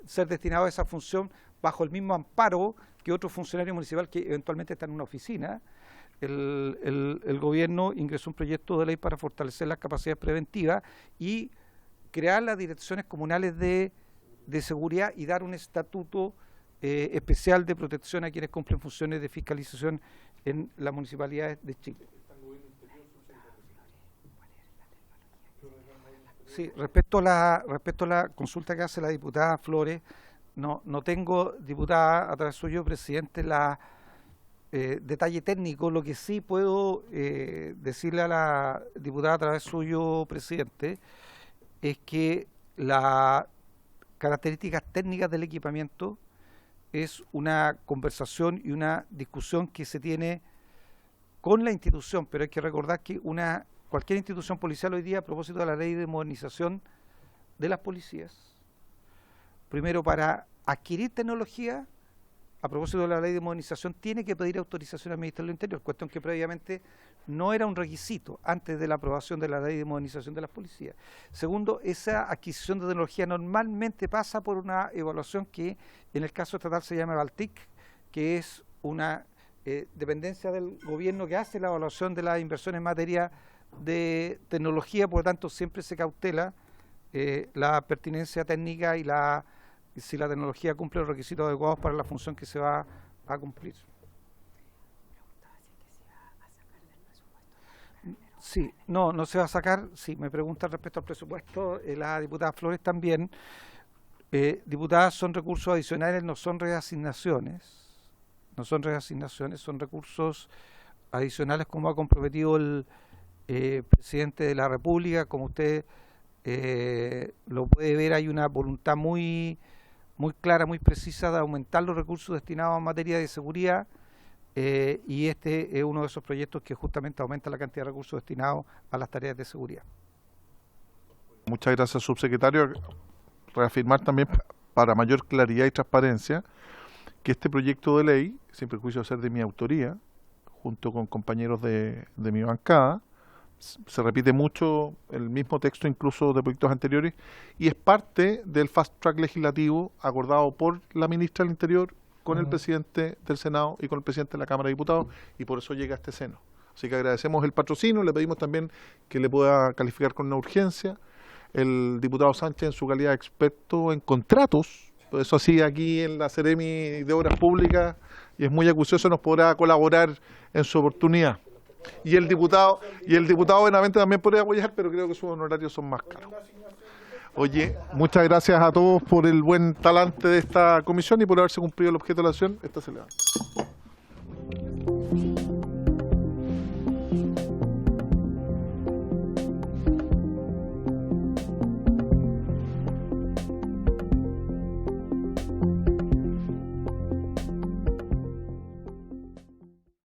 ser destinado a esa función bajo el mismo amparo que otro funcionario municipal que eventualmente está en una oficina. El gobierno ingresó un proyecto de ley para fortalecer las capacidades preventivas y crear las direcciones comunales de seguridad y dar un estatuto especial de protección a quienes cumplen funciones de fiscalización en las municipalidades de Chile. Sí, respecto a la consulta que hace la diputada Flores, no tengo, diputada, a través suyo, presidente, la detalle técnico. Lo que sí puedo decirle a la diputada a través suyo, presidente, es que las características técnicas del equipamiento es una conversación y una discusión que se tiene con la institución, pero hay que recordar que cualquier institución policial hoy día, a propósito de la ley de modernización de las policías, primero para adquirir tecnología, a propósito de la ley de modernización, tiene que pedir autorización al Ministerio del Interior, cuestión que previamente no era un requisito antes de la aprobación de la ley de modernización de las policías. Segundo, esa adquisición de tecnología normalmente pasa por una evaluación que en el caso estatal se llama EVALTIC, que es una dependencia del gobierno que hace la evaluación de las inversiones en materia de tecnología, por lo tanto siempre se cautela la pertinencia técnica y si la tecnología cumple los requisitos adecuados para la función que se va a cumplir. Sí, no se va a sacar. Sí, me pregunta respecto al presupuesto, la diputada Flores también. Diputada, son recursos adicionales, no son reasignaciones. No son reasignaciones, son recursos adicionales como ha comprometido el presidente de la República. Como usted lo puede ver, hay una voluntad muy clara, muy precisa de aumentar los recursos destinados a materia de seguridad, y este es uno de esos proyectos que justamente aumenta la cantidad de recursos destinados a las tareas de seguridad. Muchas gracias, subsecretario. Reafirmar también, para mayor claridad y transparencia, que este proyecto de ley, sin perjuicio de ser de mi autoría, junto con compañeros de mi bancada, se repite mucho el mismo texto incluso de proyectos anteriores, y es parte del fast track legislativo acordado por la ministra del Interior con el presidente del Senado y con el presidente de la Cámara de Diputados, y por eso llega a este seno. Así que agradecemos el patrocinio, le pedimos también que le pueda calificar con una urgencia. El diputado Sánchez, en su calidad de experto en contratos, eso así aquí en la Seremi de Obras Públicas, y es muy acucioso, nos podrá colaborar en su oportunidad. Y el diputado Benavente también podría apoyar, pero creo que sus honorarios son más caros. Oye, muchas gracias a todos por el buen talante de esta comisión y por haberse cumplido el objeto de la acción. Esta se levanta.